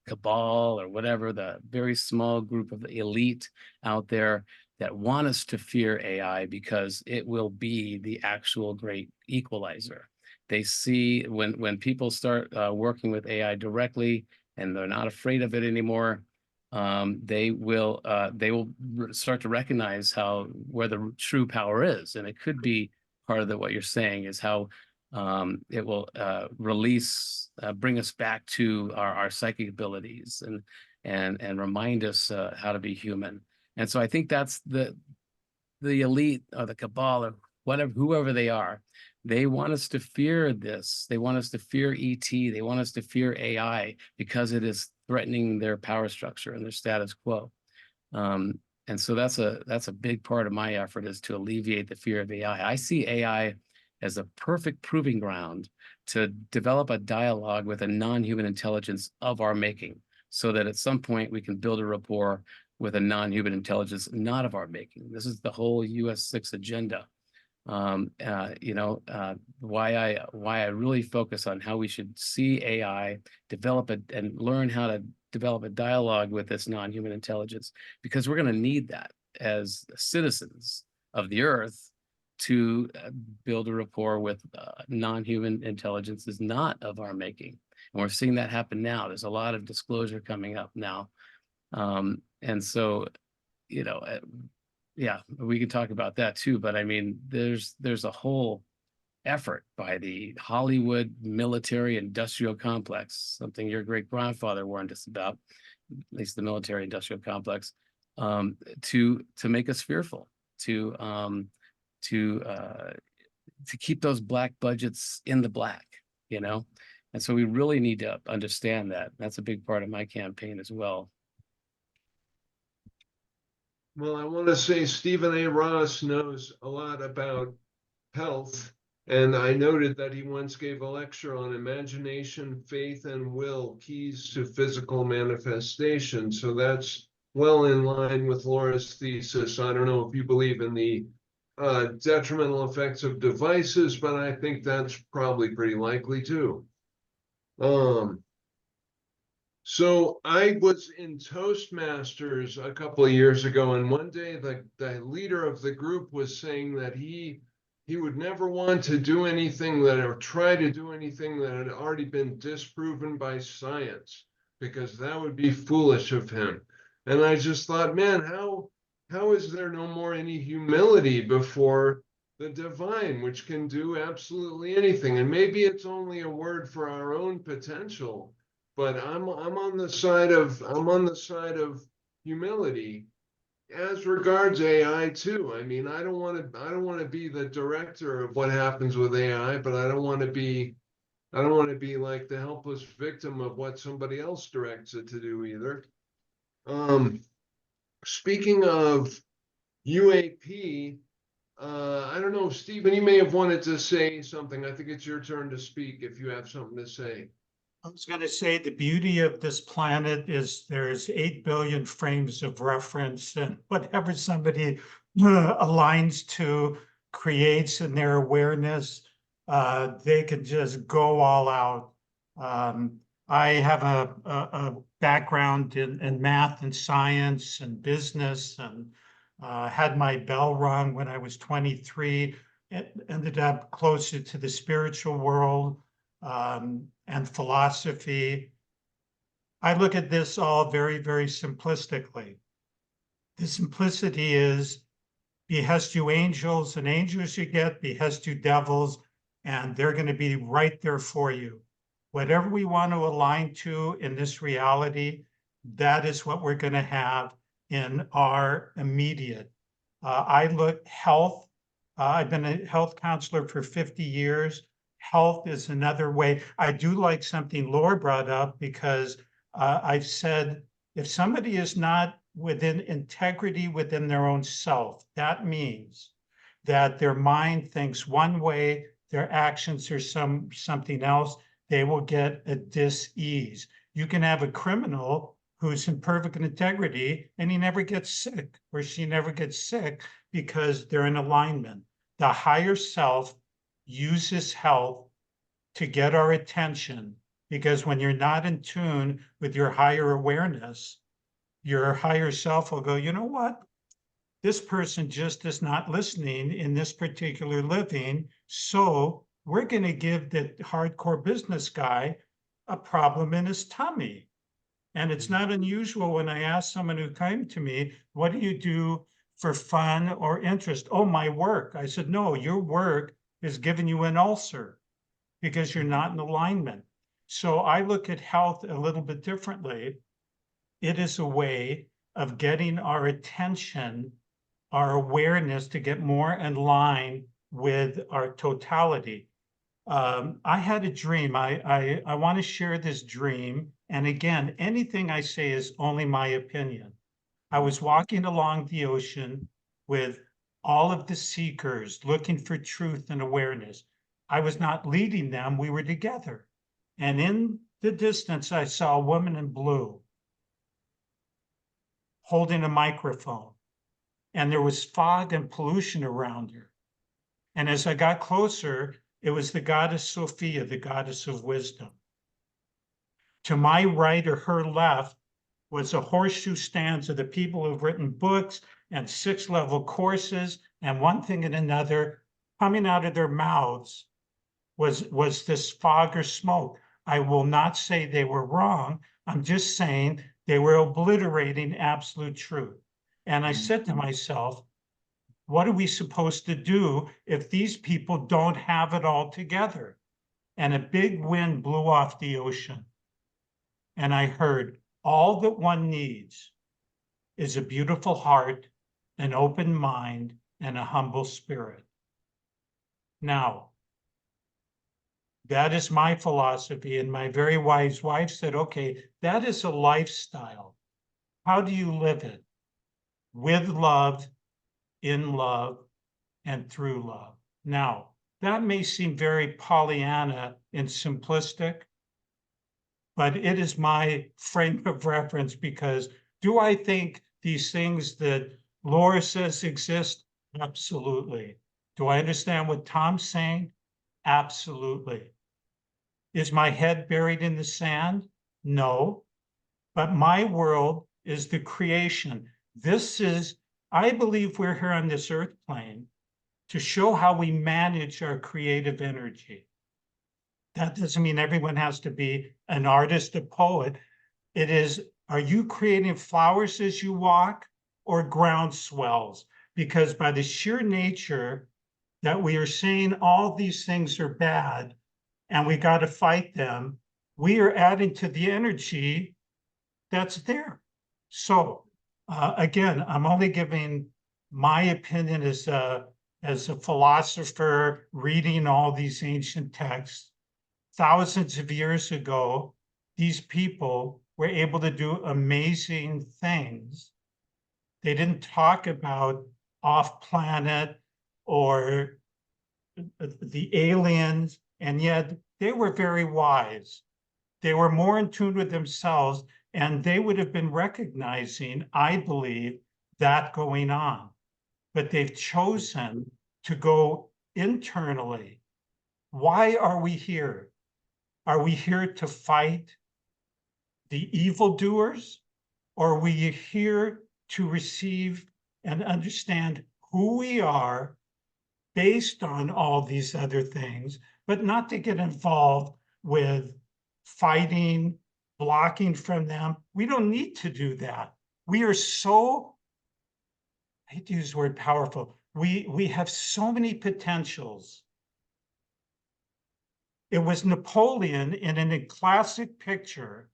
cabal or whatever, the very small group of the elite out there that want us to fear AI because it will be the actual great equalizer. They see when people start working with AI directly and they're not afraid of it anymore, they will start to recognize where the true power is. And it could be part of what you're saying is how it will bring us back to our psychic abilities and remind us how to be human. And so I think that's the elite or the cabal or whatever, whoever they are. They want us to fear this. They want us to fear ET. They want us to fear AI because it is threatening their power structure and their status quo. And so that's a big part of my effort, is to alleviate the fear of AI. I see AI as a perfect proving ground to develop a dialogue with a non-human intelligence of our making, so that at some point we can build a rapport with a non-human intelligence not of our making. This is the whole US6 agenda. Why I really focus on how we should see AI, develop it, and learn how to develop a dialogue with this non-human intelligence, because we're going to need that as citizens of the Earth to build a rapport with non-human intelligences not of our making. And we're seeing that happen now. There's a lot of disclosure coming up now. And so, yeah, we can talk about that too. But I mean, there's a whole effort by the Hollywood military industrial complex, something your great grandfather warned us about, at least the military industrial complex, to make us fearful, to keep those black budgets in the black, And so we really need to understand that. That's a big part of my campaign as well. Well, I want to say Stephen A. Ross knows a lot about health, and I noted that he once gave a lecture on imagination, faith, and will, keys to physical manifestation. So that's well in line with Laura's thesis. I don't know if you believe in the detrimental effects of devices, but I think that's probably pretty likely too. So I was in Toastmasters a couple of years ago, and one day the leader of the group was saying that he would never want to do anything or try to do anything that had already been disproven by science, because that would be foolish of him. And I just thought, man, how is there no more any humility before the divine, which can do absolutely anything? And maybe it's only a word for our own potential. But I'm on the side of humility as regards AI too. I mean, I don't want to be the director of what happens with AI, but I don't want to be like the helpless victim of what somebody else directs it to do either. Speaking of UAP, I don't know, Stephen, you may have wanted to say something. I think it's your turn to speak if you have something to say. I was going to say the beauty of this planet is there's 8 billion frames of reference, and whatever somebody aligns to, creates in their awareness, they can just go all out. I have a background in math and science and business, and had my bell rung when I was 23. It ended up closer to the spiritual world and philosophy. I look at this all very, very simplistically. The simplicity is behest you angels, and angels you get, behest you devils, and they're going to be right there for you. Whatever we want to align to in this reality, that is what we're going to have in our immediate. I look health. I've been a health counselor for 50 years. Health is another way. I do like something Laura brought up, because I've said if somebody is not within integrity within their own self, that means that their mind thinks one way, their actions are something else, they will get a dis-ease. You can have a criminal who's in perfect integrity and he never gets sick, or she never gets sick, because they're in alignment. The higher self uses health to get our attention, because when you're not in tune with your higher awareness, your higher self will go, you know what? This person just is not listening in this particular living. So we're going to give the hardcore business guy a problem in his tummy. And it's not unusual when I ask someone who came to me, what do you do for fun or interest? Oh, my work. I said, no, your work is giving you an ulcer because you're not in alignment. So I look at health a little bit differently. It is a way of getting our attention, our awareness to get more in line with our totality. I had a dream. I want to share this dream. And again, anything I say is only my opinion. I was walking along the ocean with all of the seekers looking for truth and awareness. I was not leading them, we were together. And in the distance, I saw a woman in blue holding a microphone. And there was fog and pollution around her. And as I got closer, it was the goddess Sophia, the goddess of wisdom. To my right or her left was a horseshoe stands of the people who've written books and 6-level courses, and one thing and another coming out of their mouths was this fog or smoke. I will not say they were wrong. I'm just saying they were obliterating absolute truth. And I said to myself, what are we supposed to do if these people don't have it all together? And a big wind blew off the ocean. And I heard, all that one needs is a beautiful heart, an open mind, and a humble spirit. Now, that is my philosophy. And my very wise wife said, okay, that is a lifestyle. How do you live it? With love, in love, and through love. Now, that may seem very Pollyanna and simplistic, but it is my frame of reference, because do I think these things that Laura says exist? Absolutely. Do I understand what Tom's saying? Absolutely. Is my head buried in the sand? No. But my world is the creation. This is, I believe we're here on this earth plane to show how we manage our creative energy. That doesn't mean everyone has to be an artist, a poet. It is, are you creating flowers as you walk or ground swells? Because by the sheer nature that we are saying all these things are bad and we got to fight them, we are adding to the energy that's there. So again, I'm only giving my opinion as a philosopher reading all these ancient texts. Thousands of years ago, these people were able to do amazing things. They didn't talk about off-planet or the aliens, and yet they were very wise. They were more in tune with themselves, and they would have been recognizing, I believe, that going on. But they've chosen to go internally. Why are we here? Are we here to fight the evildoers? Or are we here to receive and understand who we are based on all these other things, but not to get involved with fighting, blocking from them? We don't need to do that. We are so, I hate to use the word powerful, we have so many potentials. It was Napoleon in a classic picture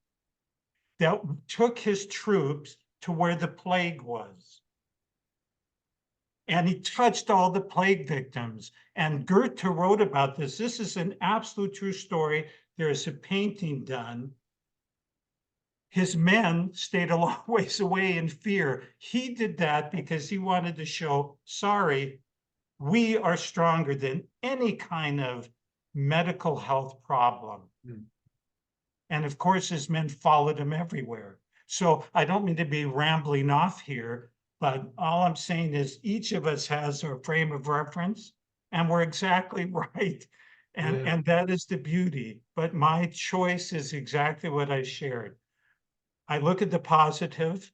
that took his troops to where the plague was. And he touched all the plague victims. And Goethe wrote about this. This is an absolute true story. There is a painting done. His men stayed a long ways away in fear. He did that because he wanted to show, sorry, we are stronger than any kind of medical health problem. And of course, his men followed him everywhere. So I don't mean to be rambling off here, but all I'm saying is each of us has our frame of reference, and we're exactly right. And that is the beauty. But my choice is exactly what I shared. I look at the positive.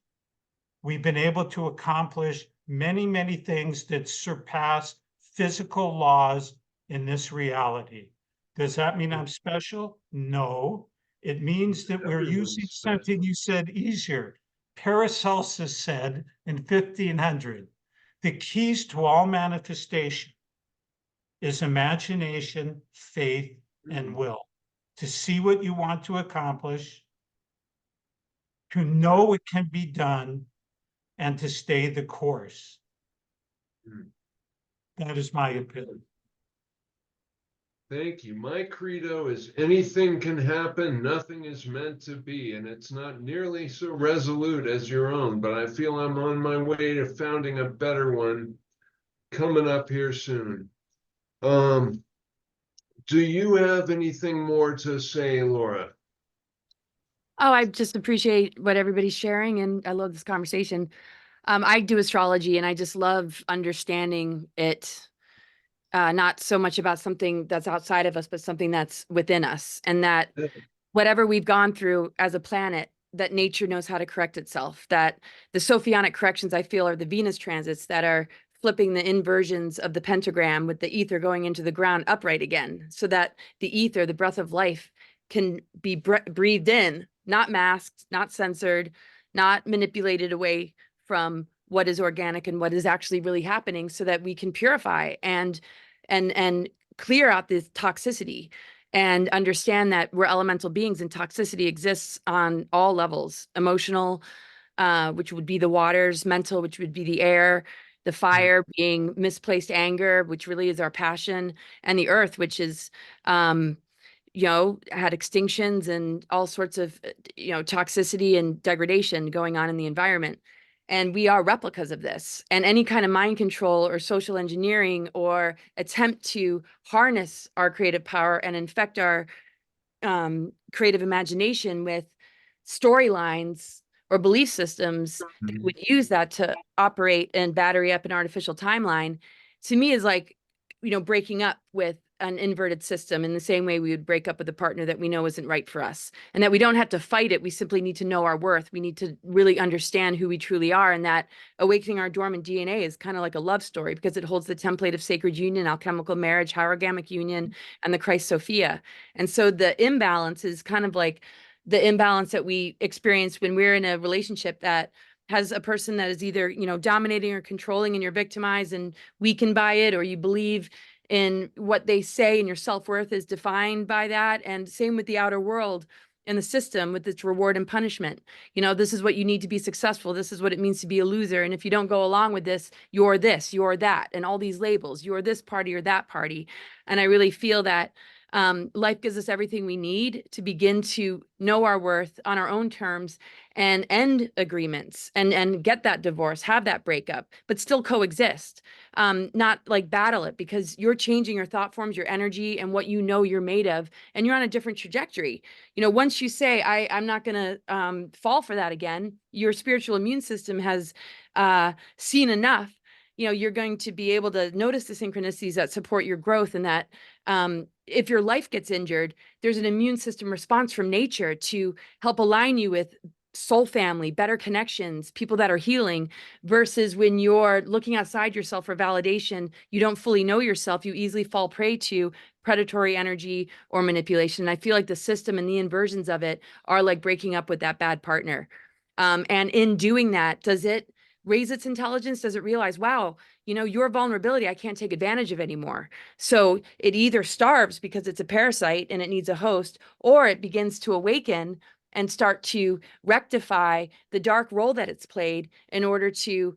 We've been able to accomplish many, many things that surpass physical laws in this reality. Does that mean I'm special? No. It means that we're using Everyone's special. something you said easier. Paracelsus said in 1500, the keys to all manifestation is imagination, faith, and will. To see what you want to accomplish, to know it can be done, and to stay the course. That is my opinion. Thank you. My credo is anything can happen, nothing is meant to be, and it's not nearly so resolute as your own, but I feel I'm on my way to founding a better one coming up here soon. Do you have anything more to say, Laura? Oh, I just appreciate what everybody's sharing, and I love this conversation. I do astrology, and I just love understanding it, not so much about something that's outside of us, but something that's within us, and that whatever we've gone through as a planet, that nature knows how to correct itself. That the Sophionic corrections, I feel, are the Venus transits that are flipping the inversions of the pentagram with the ether going into the ground upright again, so that the ether, the breath of life, can be breathed in, not masked, not censored, not manipulated away from what is organic and what is actually really happening, so that we can purify and clear out this toxicity and understand that we're elemental beings, and toxicity exists on all levels: emotional, which would be the waters; mental, which would be the air; the fire being misplaced anger, which really is our passion; and the earth, which is, had extinctions and all sorts of, toxicity and degradation going on in the environment. And we are replicas of this. And any kind of mind control or social engineering or attempt to harness our creative power and infect our creative imagination with storylines or belief systems that would use that to operate and battery up an artificial timeline, to me is like, breaking up with an inverted system, in the same way we would break up with a partner that we know isn't right for us, and that we don't have to fight it. We simply need to know our worth. We need to really understand who we truly are, and that awakening our dormant DNA is kind of like a love story, because it holds the template of sacred union, alchemical marriage, hierogamic union, and the Christ Sophia. And so the imbalance is kind of like the imbalance that we experience when we're in a relationship that has a person that is either, dominating or controlling, and you're victimized and weakened by it, or you believe in what they say and your self-worth is defined by that. And same with the outer world and the system with its reward and punishment. This is what you need to be successful. This is what it means to be a loser. And if you don't go along with this, you're that, and all these labels, you're this party or that party. And I really feel that life gives us everything we need to begin to know our worth on our own terms, and end agreements, and get that divorce, have that breakup, but still coexist. Not like battle it, because you're changing your thought forms, your energy, and what you're made of, and you're on a different trajectory. Once you say, I'm not going to fall for that again, your spiritual immune system has seen enough. You're going to be able to notice the synchronicities that support your growth, and that if your life gets injured, there's an immune system response from nature to help align you with soul family, better connections, people that are healing, versus when you're looking outside yourself for validation, you don't fully know yourself, you easily fall prey to predatory energy or manipulation. And I feel like the system and the inversions of it are like breaking up with that bad partner. And in doing that, does it raise its intelligence? Does it realize, wow, your vulnerability, I can't take advantage of anymore? So it either starves because it's a parasite and it needs a host, or it begins to awaken and start to rectify the dark role that it's played in order to,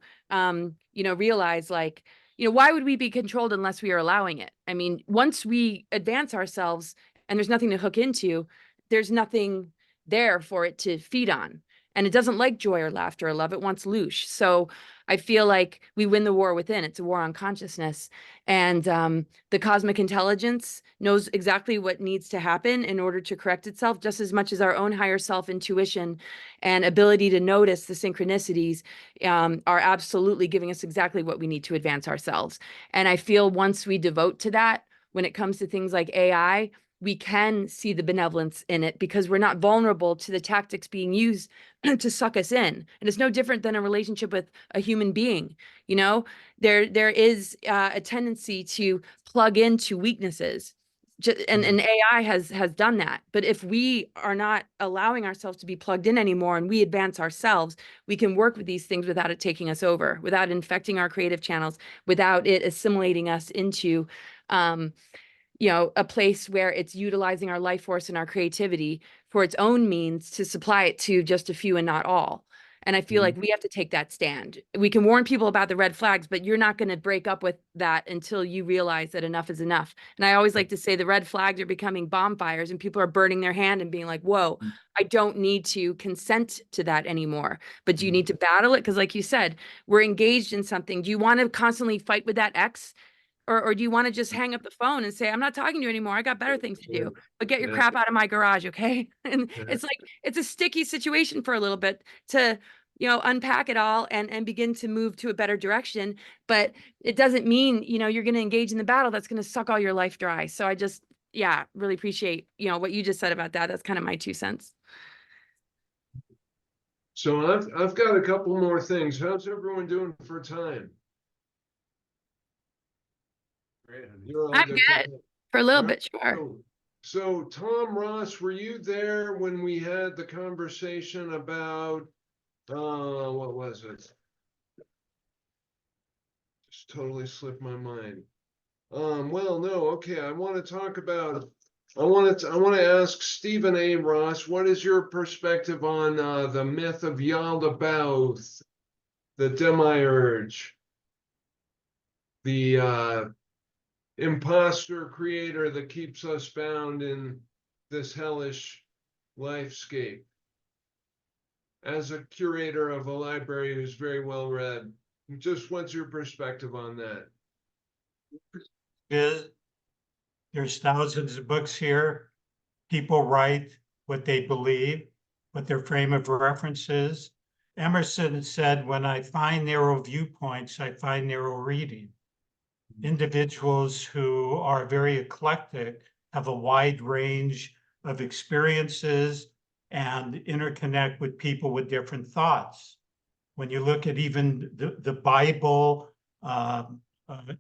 realize, like, why would we be controlled unless we are allowing it? I mean, once we advance ourselves and there's nothing to hook into, there's nothing there for it to feed on. And it doesn't like joy or laughter or love. It wants loosh. So I feel like we win the war within. It's a war on consciousness. And the cosmic intelligence knows exactly what needs to happen in order to correct itself, just as much as our own higher self intuition and ability to notice the synchronicities are absolutely giving us exactly what we need to advance ourselves. And I feel once we devote to that, when it comes to things like AI, we can see the benevolence in it because we're not vulnerable to the tactics being used to suck us in. And it's no different than a relationship with a human being. You know, there is a tendency to plug into weaknesses. And AI has done that. But if we are not allowing ourselves to be plugged in anymore and we advance ourselves, we can work with these things without it taking us over, without infecting our creative channels, without it assimilating us into a place where it's utilizing our life force and our creativity for its own means to supply it to just a few and not all. And I feel like we have to take that stand. We can warn people about the red flags, but you're not going to break up with that until you realize that enough is enough. And I always like to say the red flags are becoming bonfires and people are burning their hand and being like, whoa, I don't need to consent to that anymore. But do you need to battle it? Because like you said, we're engaged in something. Do you want to constantly fight with that ex? Or do you want to just hang up the phone and say, I'm not talking to you anymore. I got better things to do, but get your crap out of my garage. Okay. And it's like, it's a sticky situation for a little bit to, unpack it all and begin to move to a better direction. But it doesn't mean, you're going to engage in the battle that's going to suck all your life dry. So I just, really appreciate, what you just said about that. That's kind of my 2 cents. So I've got a couple more things. How's everyone doing for time? I'm good for a little bit, sure. So Tom Ross, were you there when we had the conversation about what was it? Just totally slipped my mind. Well, no, okay. I want to talk about. I want to ask Stephen A. Ross, what is your perspective on the myth of Yaldabaoth, the demiurge, the imposter creator that keeps us bound in this hellish lifescape? As a curator of a library who's very well read, just what's your perspective on that? There's thousands of books here. People write what they believe, what their frame of reference is. Emerson said, when I find narrow viewpoints, I find narrow reading. Individuals who are very eclectic have a wide range of experiences and interconnect with people with different thoughts. When you look at even the Bible,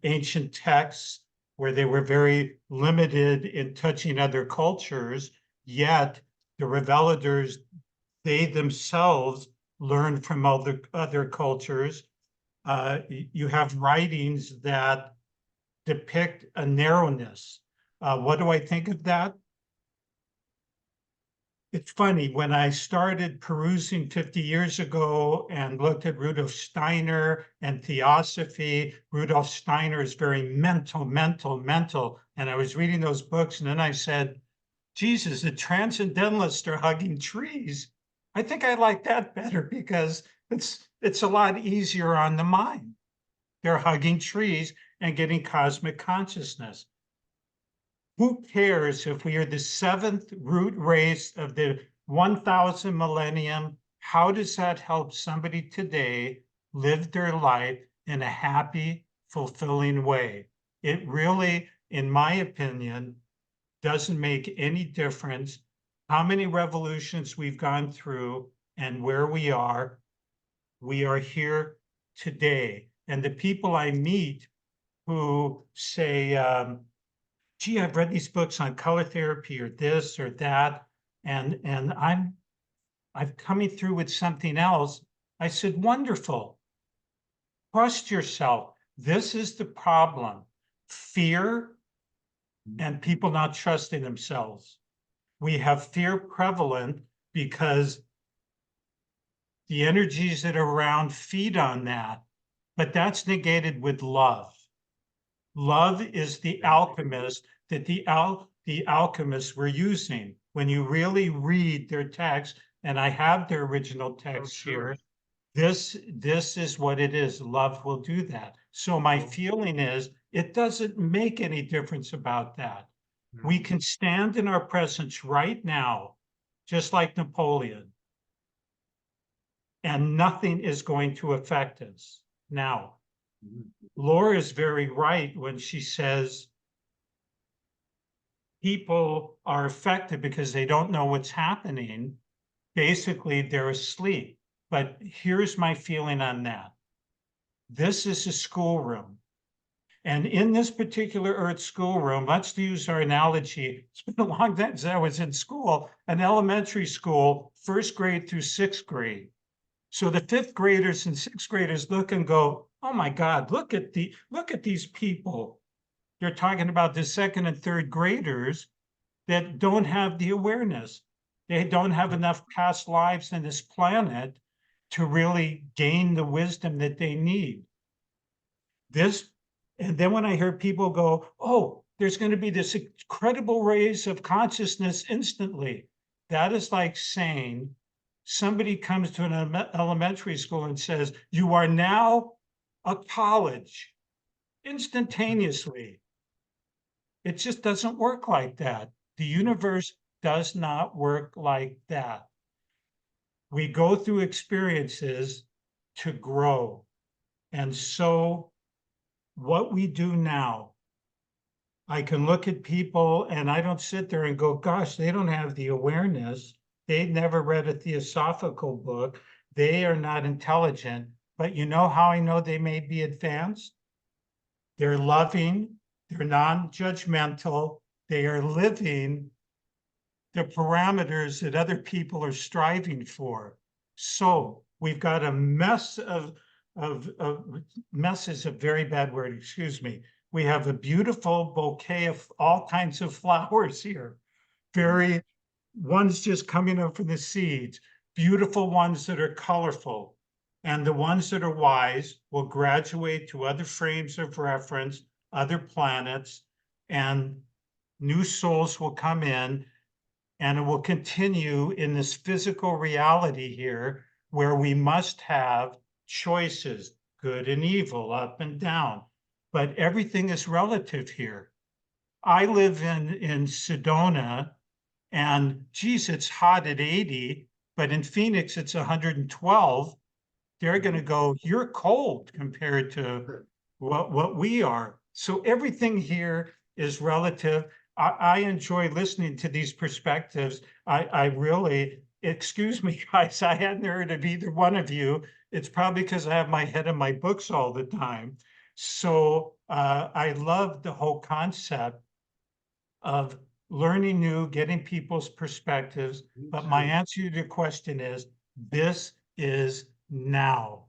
ancient texts, where they were very limited in touching other cultures, yet the revelators, they themselves learned from other cultures. You have writings that depict a narrowness. What do I think of that? It's funny, when I started perusing 50 years ago and looked at Rudolf Steiner and Theosophy, Rudolf Steiner is very mental. And I was reading those books and then I said, Jesus, the transcendentalists are hugging trees. I think I like that better because it's a lot easier on the mind. They're hugging trees and getting cosmic consciousness. Who cares if we are the 7th root race of the 1000 millennium? How does that help somebody today live their life in a happy, fulfilling way? It really, in my opinion, doesn't make any difference how many revolutions we've gone through and where we are. We are here today. And the people I meet who say, gee, I've read these books on color therapy or this or that, and I'm coming through with something else. I said, wonderful. Trust yourself. This is the problem. Fear and people not trusting themselves. We have fear prevalent because the energies that are around feed on that, but that's negated with love. Love is the alchemist that the alchemists were using. When you really read their text, and I have their original text here, this is what it is. Love will do that. So my feeling is it doesn't make any difference about that. We can stand in our presence right now, just like Napoleon, and nothing is going to affect us. Now, Laura is very right when she says people are affected because they don't know what's happening, basically they're asleep. But here's my feeling on that. This is a schoolroom. And in this particular Earth schoolroom, let's use our analogy. It's been a long time since I was in school, an elementary school, 1st grade through 6th grade. So the 5th graders and 6th graders look and go, oh my God, look at these people. You're talking about the 2nd and 3rd graders that don't have the awareness. They don't have enough past lives on this planet to really gain the wisdom that they need. And then when I hear people go, oh, there's going to be this incredible raise of consciousness instantly. That is like saying somebody comes to an elementary school and says, you are now a college instantaneously. It just doesn't work like that. The universe does not work like that. We go through experiences to grow. And so what we do now, I can look at people and I don't sit there and go, gosh, they don't have the awareness. They never read a theosophical book. They are not intelligent. But you know how I know they may be advanced? They're loving, they're non-judgmental, they are living the parameters that other people are striving for. So we've got a mess of mess is a very bad word, excuse me. We have a beautiful bouquet of all kinds of flowers here. Ones just coming up from the seeds, beautiful ones that are colorful. And the ones that are wise will graduate to other frames of reference, other planets, and new souls will come in, and it will continue in this physical reality here where we must have choices, good and evil, up and down. But everything is relative here. I live in Sedona, and geez, it's hot at 80, but in Phoenix, it's 112. They're going to go, you're cold compared to what we are. So everything here is relative. I enjoy listening to these perspectives. I really, excuse me, guys, I hadn't heard of either one of you. It's probably because I have my head in my books all the time. So I love the whole concept of learning new, getting people's perspectives. But my answer to the question is, this is now.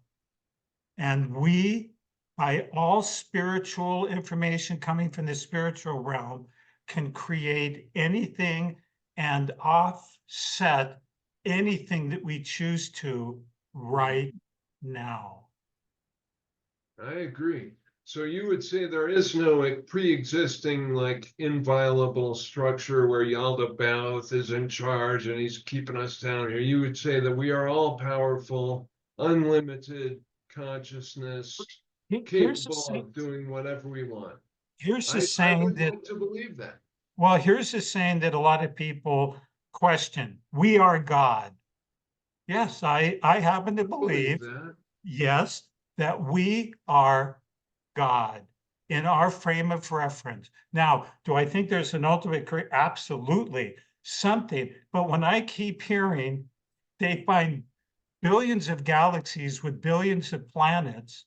And we, by all spiritual information coming from the spiritual realm, can create anything and offset anything that we choose to right now. I agree. So you would say there is no like, pre-existing like inviolable structure where Yalda Bauth is in charge and he's keeping us down here. You would say that we are all powerful, unlimited consciousness, capable of doing whatever we want. Here's the I saying would that, like to believe that. well, here's the saying that a lot of people question. We are God. Yes, I happen to believe that. yes, that we are God in our frame of reference. Now, do I think there's an ultimate creator? Absolutely, something. But when I keep hearing they find billions of galaxies with billions of planets,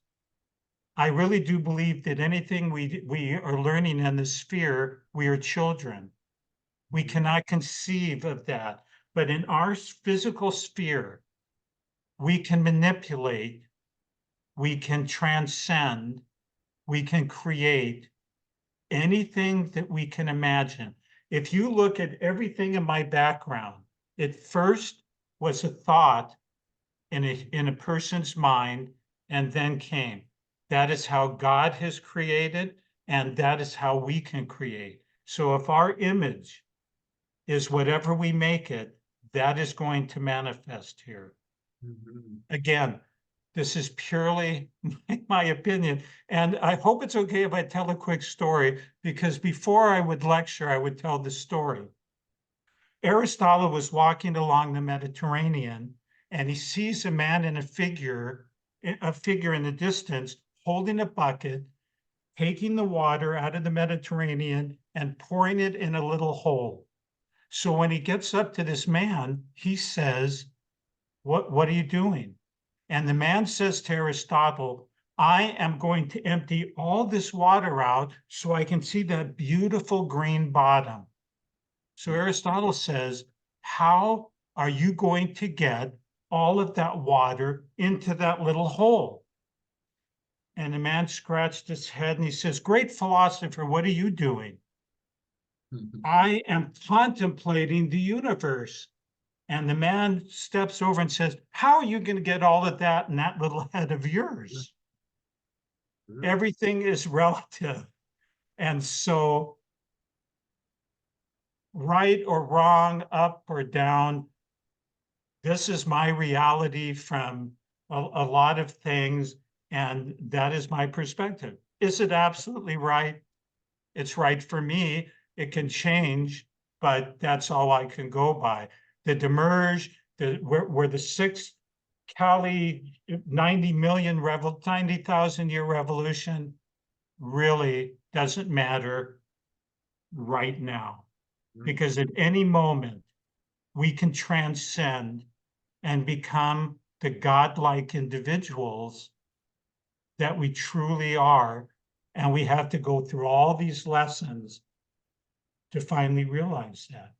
I really do believe that anything we are learning in the sphere, we are children. We cannot conceive of that. But in our physical sphere, we can manipulate, we can transcend, we can create anything that we can imagine. If you look at everything in my background, it first was a thought in a person's mind and then came. That is how God has created, and that is how we can create. So if our image is whatever we make it, that is going to manifest here. Again, this is purely my opinion. And I hope it's okay if I tell a quick story, because before I would lecture, I would tell the story. Aristotle was walking along the Mediterranean, and he sees a man in a figure in the distance, holding a bucket, taking the water out of the Mediterranean and pouring it in a little hole. So when he gets up to this man, he says, what are you doing? And the man says to Aristotle, I am going to empty all this water out so I can see that beautiful green bottom. So Aristotle says, how are you going to get all of that water into that little hole? And the man scratched his head and he says, great philosopher, what are you doing? I am contemplating the universe. And the man steps over and says, how are you going to get all of that in that little head of yours? Everything is relative. And so, right or wrong, up or down, this is my reality from a lot of things. And that is my perspective. Is it absolutely right? It's right for me. It can change, but that's all I can go by. The demerge, where the sixth Cali 90,000 year revolution really doesn't matter right now, because at any moment we can transcend and become the godlike individuals that we truly are. And we have to go through all these lessons to finally realize that.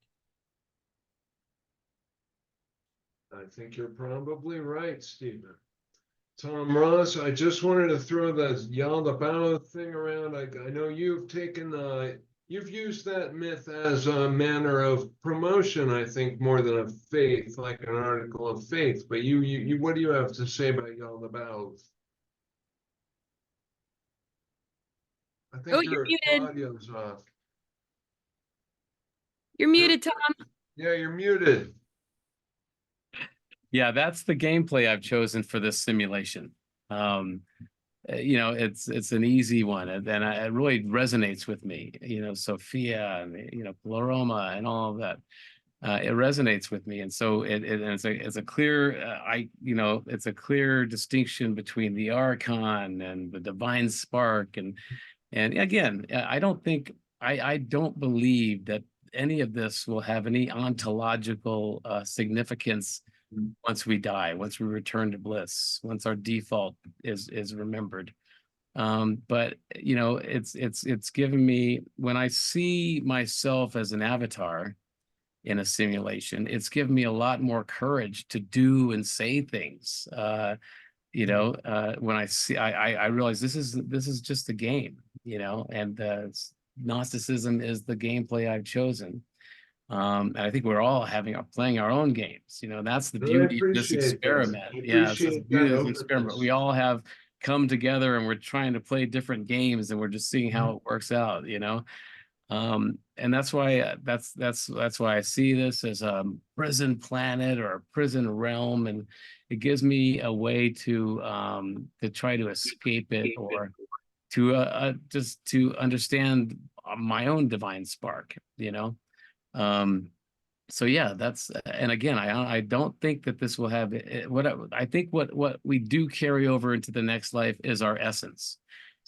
I think you're probably right, Stephen. Tom Ross, I just wanted to throw the yell the bow thing around. I know you've taken you've used that myth as a manner of promotion, I think, more than a faith, like an article of faith. But you what do you have to say about yell the bows? I think you're your muted. audio's off. You're muted, Tom. Yeah, you're muted. Yeah, that's the gameplay I've chosen for this simulation. You know, it's an easy one, and it really resonates with me. You know, Sophia and Pleroma and all of that. It resonates with me, and so it's a clear it's a clear distinction between the archon and the divine spark, and again, I don't believe that any of this will have any ontological significance once we die, once we return to bliss, once our default is remembered. But it's given me, when I see myself as an avatar in a simulation, it's given me a lot more courage to do and say things. When I realize this is just a game, and Gnosticism is the gameplay I've chosen. And I think we're all playing our own games. That's the beauty of this experiment. Yeah, it's the beauty of this experiment. We all have come together and we're trying to play different games, and we're just seeing how it works out. And that's why I see this as a prison planet or a prison realm, and it gives me a way to try to escape it, or to just to understand my own divine spark. So yeah, and again, I don't think that this will have I think what we do carry over into the next life is our essence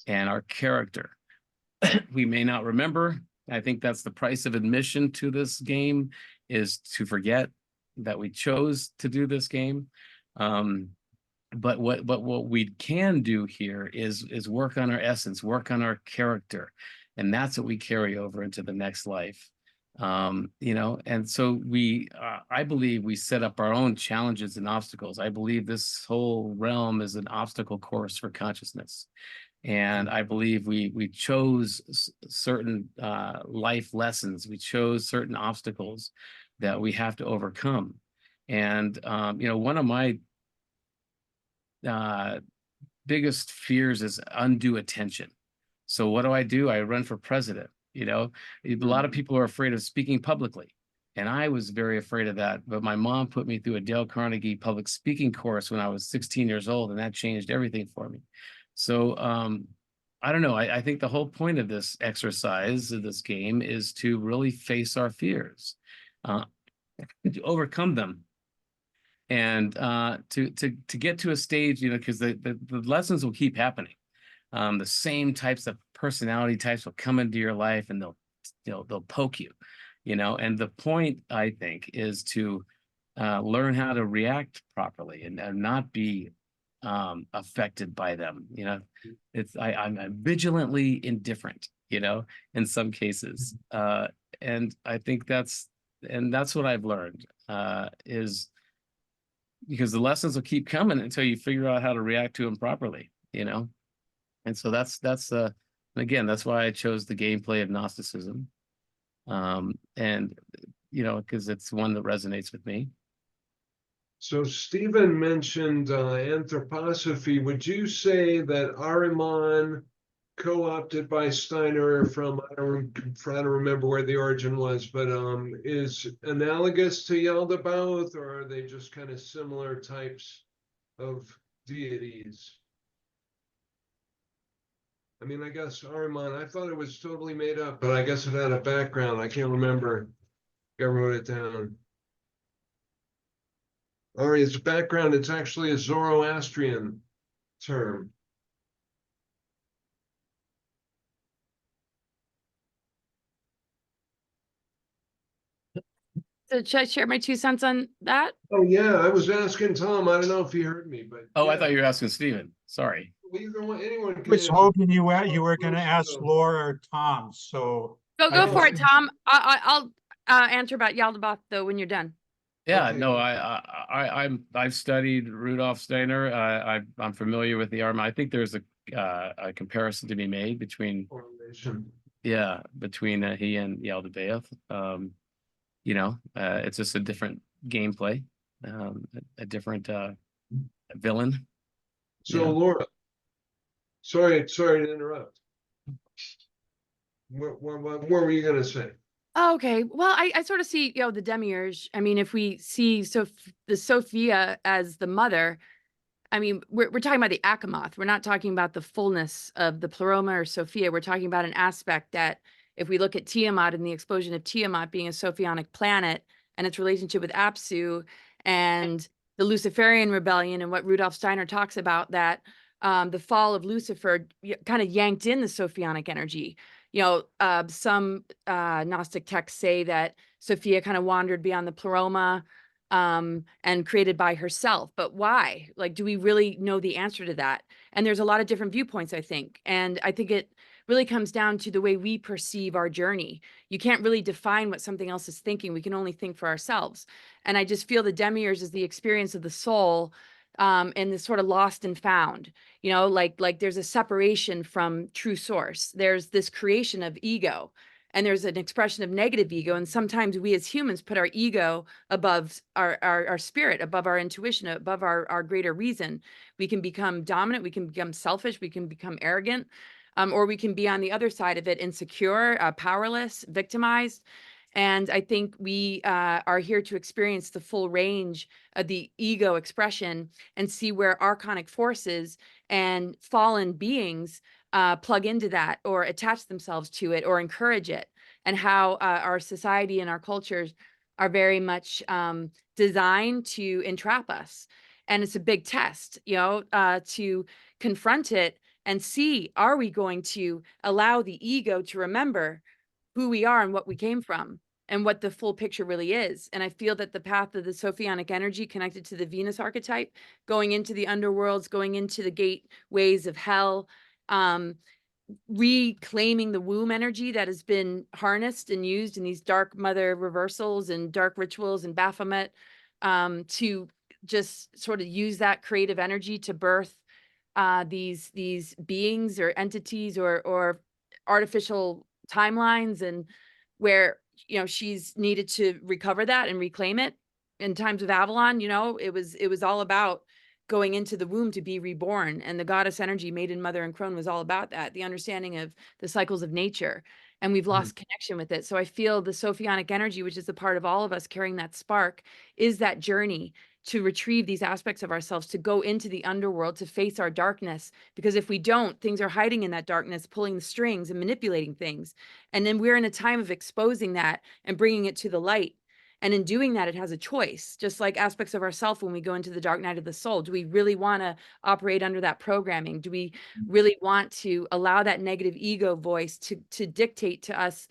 and our character. We may not remember. I think that's the price of admission to this game, is to forget that we chose to do this game. But what we can do here is work on our essence, work on our character, and that's what we carry over into the next life. And so I believe we set up our own challenges and obstacles. I believe this whole realm is an obstacle course for consciousness. And I believe we chose certain life lessons. We chose certain obstacles that we have to overcome. And, one of my biggest fears is undue attention. So what do? I run for president. A lot of people are afraid of speaking publicly, and I was very afraid of that. But my mom put me through a Dale Carnegie public speaking course when I was 16 years old, and that changed everything for me. So I don't know. I think the whole point of this exercise, of this game, is to really face our fears, to overcome them, and to get to a stage, because the lessons will keep happening. The same types of personality types will come into your life, and they'll they'll poke you, and the point, I think, is to learn how to react properly and not be affected by them. I'm vigilantly indifferent, in some cases. And I think that's what I've learned, is because the lessons will keep coming until you figure out how to react to them properly, and so that's again, that's why I chose the gameplay of Gnosticism, and because it's one that resonates with me. So Stephen mentioned anthroposophy. Would you say that Ahriman, co-opted by Steiner from, I don't remember where the origin was, but is analogous to Yaldabaoth, or are they just kind of similar types of deities? I mean, I guess Ahriman, I thought it was totally made up, but I guess it had a background. I can't remember. I wrote it down. All right, its background, it's actually a Zoroastrian term. So should I share my 2 cents on that? Oh, yeah, I was asking Tom. I don't know if he heard me, but. Oh, I yeah. thought you were asking Stephen. Sorry. Well, either one, anyone I can was answer. hoping you were going to ask Laura or Tom, so. Go for it, just- Tom. I'll answer about Yaldabaoth though when you're done. Yeah, Okay. no, I've studied Rudolf Steiner. I'm familiar with the Ahriman. I think there's a comparison to be made between Correlation. he and Yaldabaoth. It's just a different gameplay, a different villain. So Yeah. Laura, sorry to interrupt. What were you gonna say? Oh, okay. Well, I sort of see, the demiurge. I mean, if we see the Sophia as the mother, I mean, we're talking about the Achamoth. We're not talking about the fullness of the Pleroma or Sophia. We're talking about an aspect that, if we look at Tiamat and the explosion of Tiamat being a Sophionic planet and its relationship with Apsu and the Luciferian rebellion and what Rudolf Steiner talks about, that the fall of Lucifer kind of yanked in the Sophionic energy. Some Gnostic texts say that Sophia kind of wandered beyond the Pleroma and created by herself. But why? Like, do we really know the answer to that? And there's a lot of different viewpoints, I think. And I think it really comes down to the way we perceive our journey. You can't really define what something else is thinking. We can only think for ourselves. And I just feel the demiurge is the experience of the soul, and this sort of lost and found, like there's a separation from true source. There's this creation of ego, and there's an expression of negative ego. And sometimes we as humans put our ego above our spirit, above our intuition, above our greater reason. We can become dominant, we can become selfish, we can become arrogant, or we can be on the other side of it, insecure, powerless, victimized. And I think we are here to experience the full range of the ego expression and see where archonic forces and fallen beings plug into that, or attach themselves to it, or encourage it, and how our society and our cultures are very much designed to entrap us. And it's a big test, to confront it and see, are we going to allow the ego to remember who we are and what we came from and what the full picture really is? And I feel that the path of the Sophionic energy connected to the Venus archetype, going into the underworlds, going into the gateways of hell, reclaiming the womb energy that has been harnessed and used in these dark mother reversals and dark rituals and Baphomet, to just sort of use that creative energy to birth these beings or entities or artificial timelines, and where she's needed to recover that and reclaim it. In times of Avalon, it was all about going into the womb to be reborn, and the goddess energy, maiden, mother, and crone, was all about that, the understanding of the cycles of nature. And we've lost connection with it. So I feel the Sophionic energy, which is a part of all of us carrying that spark, is that journey to retrieve these aspects of ourselves, to go into the underworld, to face our darkness. Because if we don't, things are hiding in that darkness, pulling the strings and manipulating things. And then we're in a time of exposing that and bringing it to the light. And in doing that, it has a choice, just like aspects of ourself when we go into the dark night of the soul. Do we really want to operate under that programming? Do we really want to allow that negative ego voice to dictate to us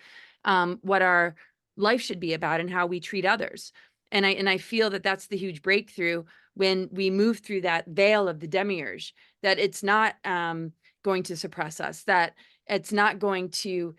what our life should be about and how we treat others. And I feel that that's the huge breakthrough when we move through that veil of the demiurge, that it's not going to suppress us, that it's not going to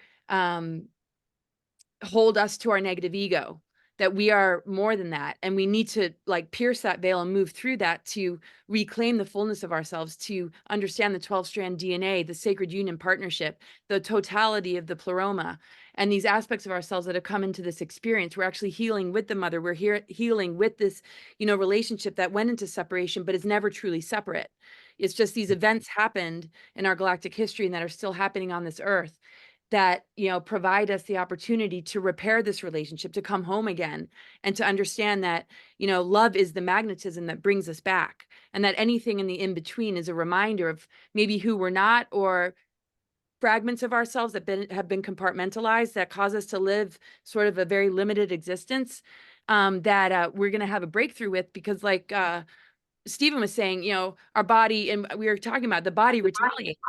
hold us to our negative ego, that we are more than that. And we need to like pierce that veil and move through that to reclaim the fullness of ourselves, to understand the 12-strand DNA, the sacred union partnership, the totality of the pleroma, and these aspects of ourselves that have come into this experience. We're actually healing with the mother. We're here healing with this, relationship that went into separation, but is never truly separate. It's just these events happened in our galactic history and that are still happening on this earth that, provide us the opportunity to repair this relationship, to come home again, and to understand that, love is the magnetism that brings us back, and that anything in the in-between is a reminder of maybe who we're not, or fragments of ourselves that have been compartmentalized that cause us to live sort of a very limited existence, that we're going to have a breakthrough with, because like Stephen was saying, our body, and we were talking about the body retaliates.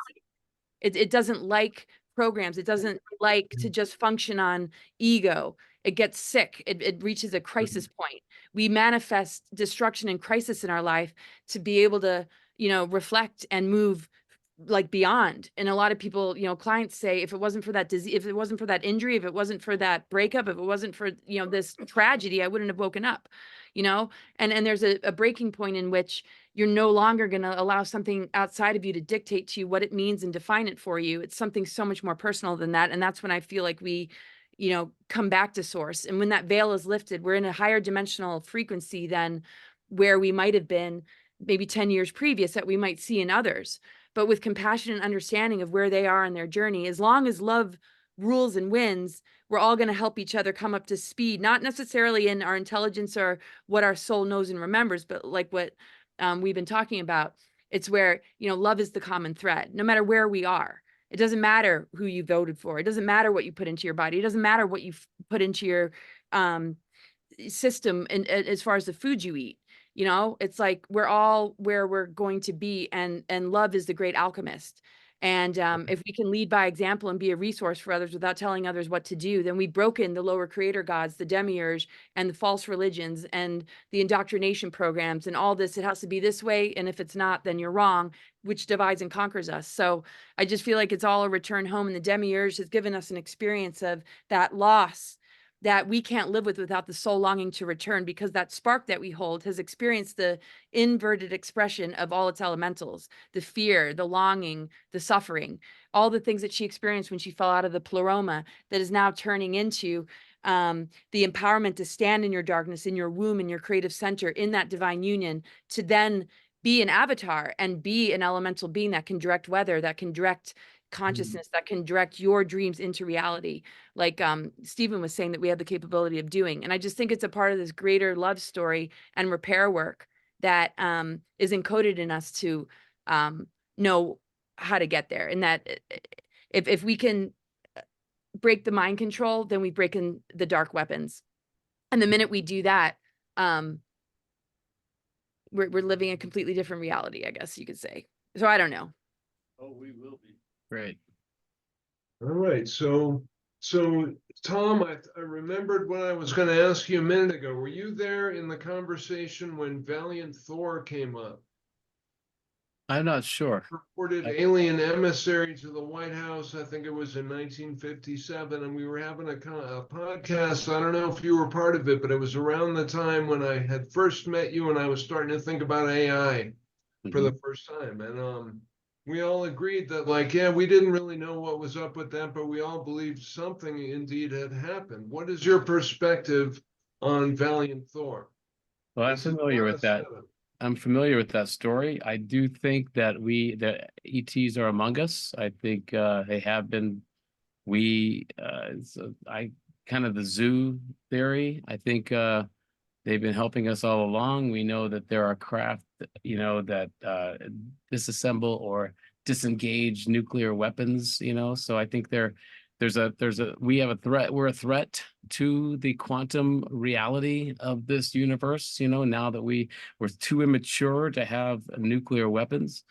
It doesn't like programs. It doesn't like to just function on ego. It gets sick. It reaches a crisis point. We manifest destruction and crisis in our life to be able to, reflect and move like beyond. And a lot of people, clients say, if it wasn't for that disease, if it wasn't for that injury, if it wasn't for that breakup, if it wasn't for, this tragedy, I wouldn't have woken up, and there's a breaking point in which you're no longer going to allow something outside of you to dictate to you what it means and define it for you. It's something so much more personal than that. And that's when I feel like we, come back to source. And when that veil is lifted, we're in a higher dimensional frequency than where we might have been maybe 10 years previous, that we might see in others. But with compassion and understanding of where they are in their journey, as long as love rules and wins, we're all going to help each other come up to speed, not necessarily in our intelligence or what our soul knows and remembers, but like what we've been talking about. It's where, love is the common thread, no matter where we are. It doesn't matter who you voted for. It doesn't matter what you put into your body. It doesn't matter what you put into your system, and as far as the food you eat. It's like we're all where we're going to be, and love is the great alchemist. And if we can lead by example and be a resource for others without telling others what to do, then we've broken the lower creator gods, the demiurge, and the false religions, and the indoctrination programs, and all this. It has to be this way, and if it's not, then you're wrong, which divides and conquers us. So I just feel like it's all a return home, and the demiurge has given us an experience of that loss that we can't live with without the soul longing to return, because that spark that we hold has experienced the inverted expression of all its elementals, the fear, the longing, the suffering, all the things that she experienced when she fell out of the pleroma, that is now turning into the empowerment to stand in your darkness, in your womb, in your creative center, in that divine union, to then be an avatar and be an elemental being that can direct weather, that can direct consciousness, that can direct your dreams into reality, like Stephen was saying that we have the capability of doing. And I just think it's a part of this greater love story and repair work that is encoded in us to know how to get there. And that if we can break the mind control, then we break in the dark weapons. And the minute we do that, we're living a completely different reality, I guess you could say. So I don't know. Oh, we will be. Great. All right, so Tom, I remembered what I was going to ask you a minute ago. Were you there in the conversation when Valiant Thor came up? I'm not sure. Reported alien emissary to the White House. I think it was in 1957, and we were having a podcast. I don't know if you were part of it, but it was around the time when I had first met you, and I was starting to think about AI for the first time, and we all agreed that, like, yeah, we didn't really know what was up with that, but we all believed something indeed had happened. What is your perspective on Valiant Thor? Well, I'm familiar with that. I'm familiar with that story. I do think that the ETs are among us. I think they have been. I kind of the zoo theory. I think they've been helping us all along. We know that there are craft, that disassemble or disengage nuclear weapons, so I think we have a threat. We're a threat to the quantum reality of this universe, now that we're too immature to have nuclear weapons.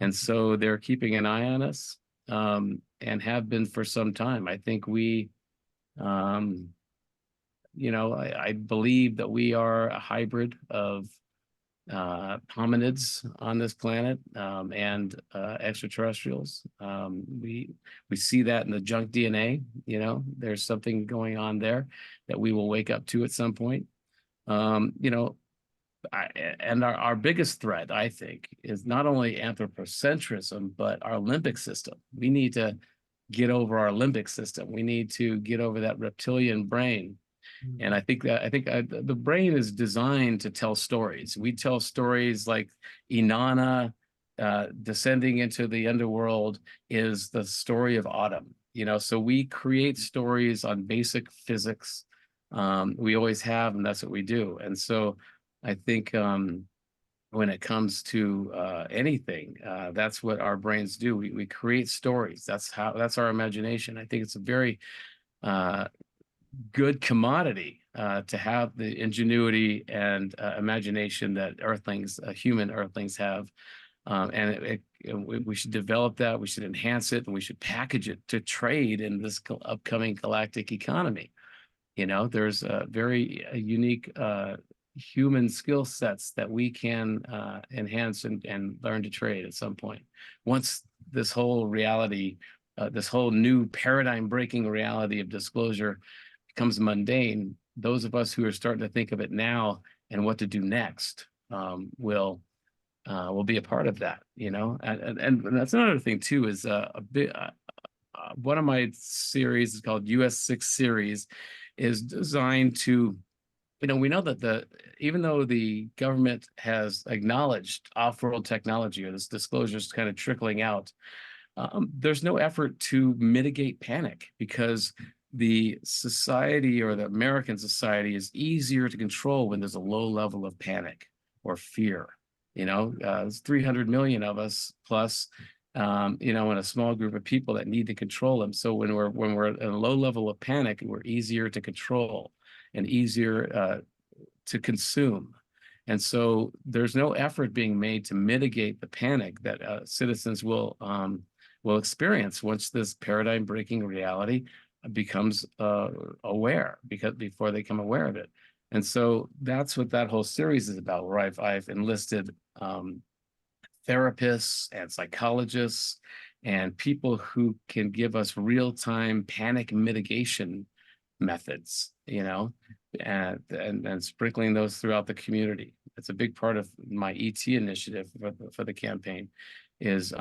And so they're keeping an eye on us, and have been for some time. I think we You know, I believe that we are a hybrid of hominids on this planet and extraterrestrials. We see that in the junk DNA. You know, there's something going on there that we will wake up to at some point. You know, and our biggest threat, I think, is not only anthropocentrism, but our limbic system. We need to get over our limbic system. We need to get over that reptilian brain. And I think the brain is designed to tell stories. We tell stories like Inanna descending into the underworld is the story of autumn. You know, so we create stories on basic physics. We always have, and that's what we do. And so I think when it comes to anything, that's what our brains do. We create stories. That's our imagination. I think it's a very good commodity to have the ingenuity and imagination that Earthlings, human Earthlings have. And we should develop that, we should enhance it, and we should package it to trade in this upcoming galactic economy. You know, there's a very unique human skill sets that we can enhance and learn to trade at some point. Once this whole reality, this whole new paradigm breaking reality of disclosure becomes mundane, those of us who are starting to think of it now and what to do next will be a part of that, you know. And that's another thing too, is one of my series is called US6 series, is designed to, you know, we know that even though the government has acknowledged off-world technology, or this disclosure is kind of trickling out, there's no effort to mitigate panic, because the society, or the American society, is easier to control when there's a low level of panic or fear. You know, there's 300 million of us plus, you know, and a small group of people that need to control them. So when we're at a low level of panic, we're easier to control and easier to consume. And so there's no effort being made to mitigate the panic that citizens will experience once this paradigm breaking reality becomes aware, because before they become aware of it. And so that's what that whole series is about, where I've enlisted therapists and psychologists and people who can give us real-time panic mitigation methods, you know, and sprinkling those throughout the community. It's a big part of my ET initiative for the campaign, is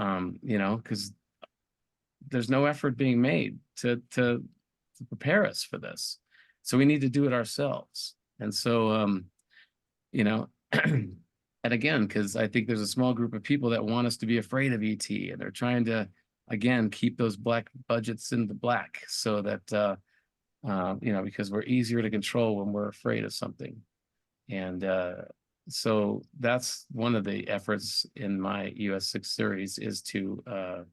you know, because there's no effort being made to prepare us for this. So we need to do it ourselves. And so, you know, and again, because I think there's a small group of people that want us to be afraid of ET, and they're trying to, again, keep those black budgets in the black, so that, you know, because we're easier to control when we're afraid of something. And so that's one of the efforts in my US6 series, is to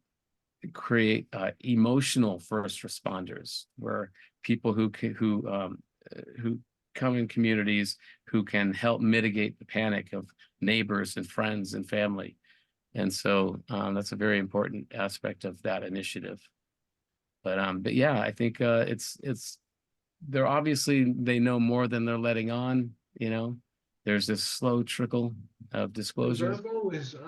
create emotional first responders, where people who come in communities who can help mitigate the panic of neighbors and friends and family. And so that's a very important aspect of that initiative. But yeah, I think they're obviously, they know more than they're letting on, you know. There's this slow trickle of disclosure.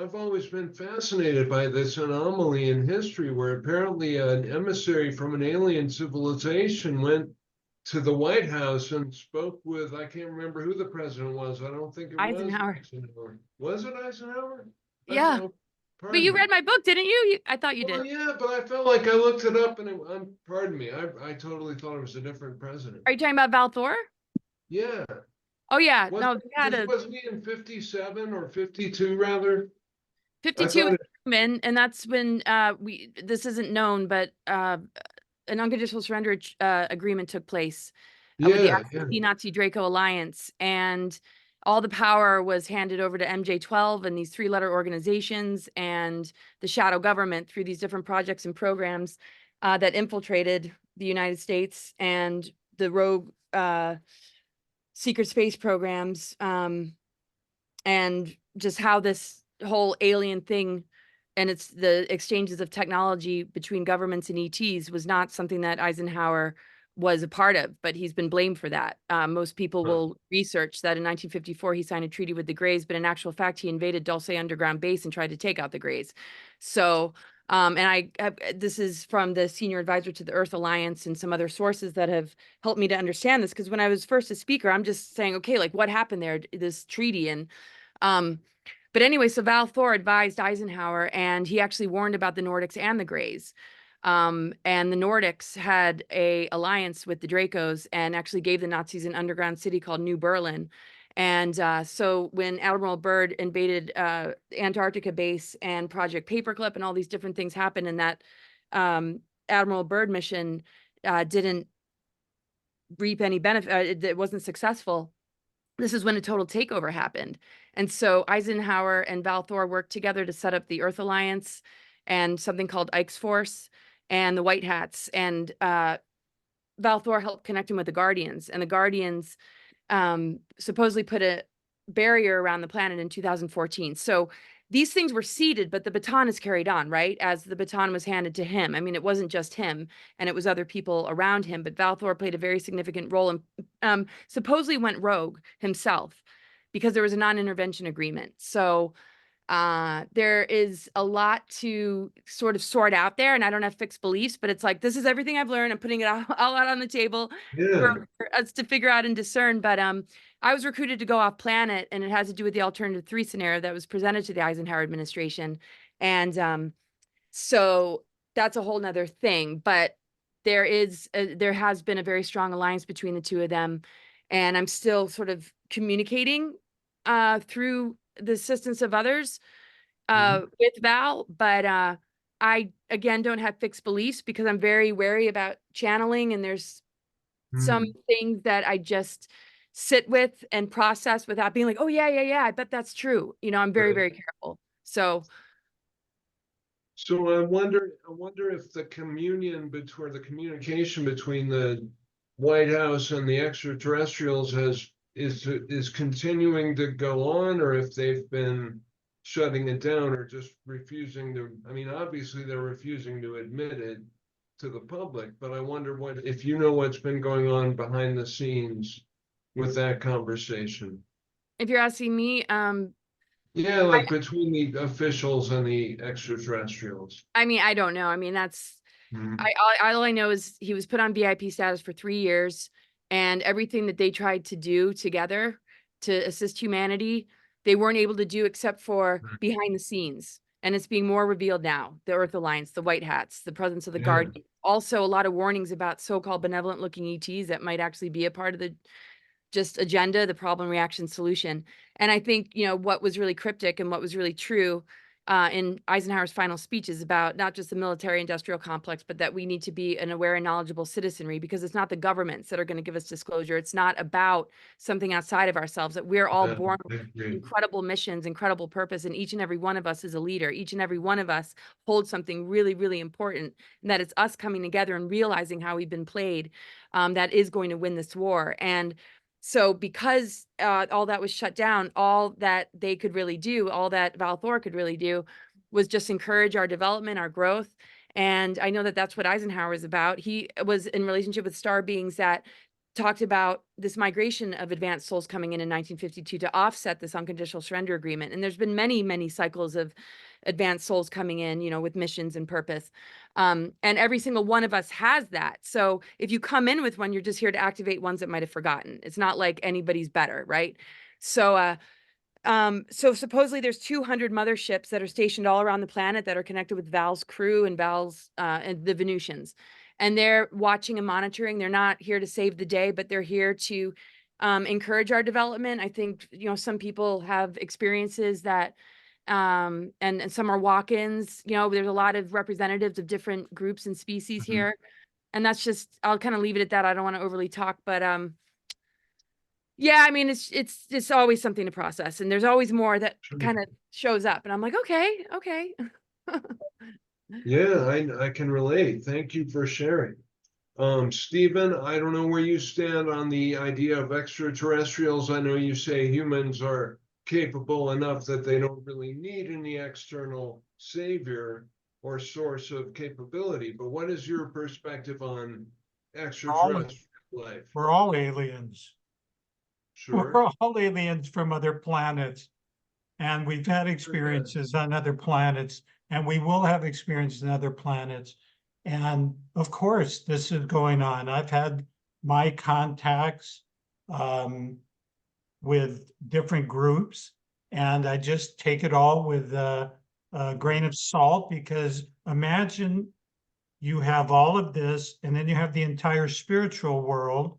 I've always been fascinated by this anomaly in history, where apparently an emissary from an alien civilization went to the White House and spoke with, I can't remember who the president was. I don't think it Eisenhower. was Eisenhower. Was it Eisenhower? Yeah. But you read my book, didn't you? I thought you Well, did. yeah, but I felt like I looked it up, and pardon me, I totally thought it was a different president. Are you talking about Val Thor? Yeah. Oh yeah, no, they had a Wasn't he in 57 or 52 rather? 52 was Truman, and that's when this isn't known, but an unconditional surrender agreement took place with the Nazi Draco alliance, and all the power was handed over to MJ-12 and these three-letter organizations and the shadow government through these different projects and programs that infiltrated the United States, and the rogue secret space programs, and just how this whole alien thing and it's the exchanges of technology between governments and ETs was not something that Eisenhower was a part of, but he's been blamed for that. Most people will research that in 1954 he signed a treaty with the Greys, but in actual fact he invaded Dulce underground base and tried to take out the Greys. So, this is from the senior advisor to the Earth Alliance and some other sources that have helped me to understand this. Because when I was first a speaker, I'm just saying, okay, like what happened there, this treaty, and but anyway, so Val Thor advised Eisenhower, and he actually warned about the Nordics and the Greys. And the Nordics had a alliance with the Dracos and actually gave the Nazis an underground city called New Berlin. And so when Admiral Byrd invaded Antarctica base and Project Paperclip and all these different things happened, and that Admiral Byrd mission didn't reap any benefit, it wasn't successful. This is when a total takeover happened. And so Eisenhower and Val Thor worked together to set up the Earth Alliance and something called Ike's Force and the White Hats. And Val Thor helped connect him with the Guardians. And the Guardians supposedly put a barrier around the planet in 2014. So these things were seeded, but the baton is carried on, right? As the baton was handed to him. I mean, it wasn't just him, and it was other people around him, but Val Thor played a very significant role and supposedly went rogue himself because there was a non-intervention agreement. So there is a lot to sort of sort out there, and I don't have fixed beliefs, but it's like, this is everything I've learned. I'm putting it all out on the table for us to figure out and discern. But I was recruited to go off planet, and it has to do with the alternative 3 scenario that was presented to the Eisenhower administration. And so that's a whole nother thing, but there has been a very strong alliance between the two of them. And I'm still sort of communicating through the assistance of others with Val, but I again don't have fixed beliefs because I'm very wary about channeling, and there's some things that I just sit with and process without being like, oh yeah, I bet that's true. You know, I'm very, very careful. So I wonder if the communication between the White House and the extraterrestrials is continuing to go on, or if they've been shutting it down or just refusing to. I mean, obviously they're refusing to admit it to the public, but I wonder if you know what's been going on behind the scenes with that conversation. if you're asking me, Yeah, like between the officials and the extraterrestrials. I mean, I don't know. I mean, that's all I know is he was put on VIP status for 3 years, and everything that they tried to do together to assist humanity, they weren't able to do except for behind the scenes. And it's being more revealed now. The Earth Alliance, the White Hats, the presence of the Guardian. Also, a lot of warnings about so-called benevolent-looking ETs that might actually be a part of the just agenda, the problem, reaction, solution. And I think, you know, what was really cryptic and what was really true in Eisenhower's final speech is about not just the military industrial complex, but that we need to be an aware and knowledgeable citizenry, because it's not the governments that are going to give us disclosure. It's not about something outside of ourselves, that we're all born with incredible missions, incredible purpose, and each and every one of us is a leader. Each and every one of us holds something really, really important, and that it's us coming together and realizing how we've been played that is going to win this war. And so because all that was shut down, all that they could really do, all that Val Thor could really do was just encourage our development, our growth. And I know that that's what Eisenhower is about. He was in relationship with star beings that talked about this migration of advanced souls coming in 1952 to offset this unconditional surrender agreement. And there's been many, many cycles of advanced souls coming in, you know, with missions and purpose. And every single one of us has that. So if you come in with one, you're just here to activate ones that might have forgotten. It's not like anybody's better, right? So so supposedly there's 200 motherships that are stationed all around the planet that are connected with Val's crew and Val's and the Venusians. And they're watching and monitoring. They're not here to save the day, but they're here to encourage our development. I think, you know, some people have experiences that and some are walk-ins. You know, there's a lot of representatives of different groups and species here. And that's just, I'll kind of leave it at that. I don't want to overly talk, but yeah, I mean, it's always something to process, and there's always more that kind of shows up, and I'm like, okay. Yeah, I can relate. Thank you for sharing. Stephen, I don't know where you stand on the idea of extraterrestrials. I know you say humans are capable enough that they don't really need any external savior or source of capability, but what is your perspective on extraterrestrial life. We're all aliens. We're Sure. all aliens from other planets. And we've had experiences on other planets, and we will have experiences on other planets. And of course, this is going on. I've had my contacts with different groups, and I just take it all with a grain of salt, because imagine you have all of this, and then you have the entire spiritual world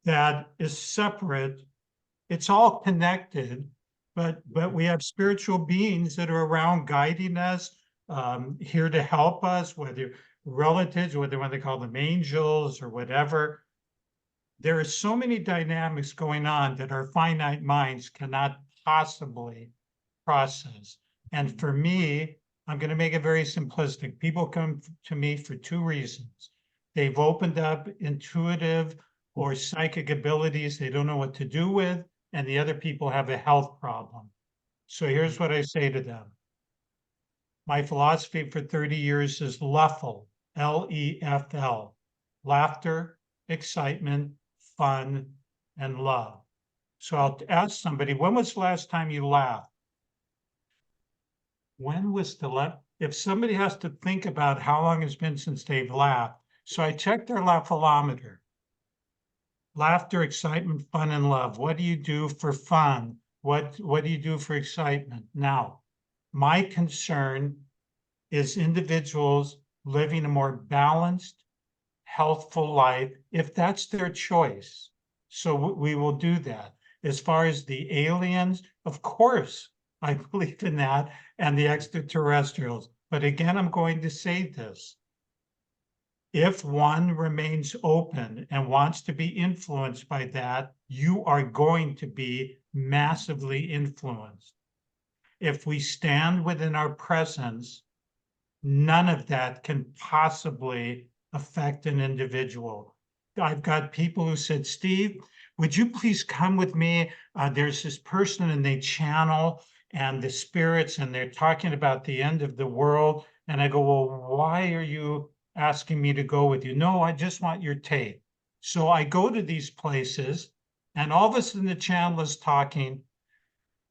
that is separate. It's all connected, but we have spiritual beings that are around guiding us, here to help us, whether relatives, whether they call them angels or whatever. There are so many dynamics going on that our finite minds cannot possibly process. And for me, I'm going to make it very simplistic. People come to me for two reasons. They've opened up intuitive or psychic abilities they don't know what to do with, and the other people have a health problem. So here's what I say to them. My philosophy for 30 years is LEFL, L-E-F-L, laughter, excitement, fun, and love. So I'll ask somebody, when was the last time you laughed? When was the last? If somebody has to think about how long it's been since they've laughed, so I check their laughilometer. Laughter, excitement, fun, and love. What do you do for fun? What do you do for excitement? Now, my concern is individuals living a more balanced, healthful life, if that's their choice. So we will do that. As far as the aliens, of course, I believe in that, and the extraterrestrials. But again, I'm going to say this. If one remains open and wants to be influenced by that, you are going to be massively influenced. If we stand within our presence, none of that can possibly affect an individual. I've got people who said, Steve, would you please come with me? There's this person and they channel and the spirits and they're talking about the end of the world. And I go, well, why are you asking me to go with you? No, I just want your tape. So I go to these places and all of a sudden the channel is talking.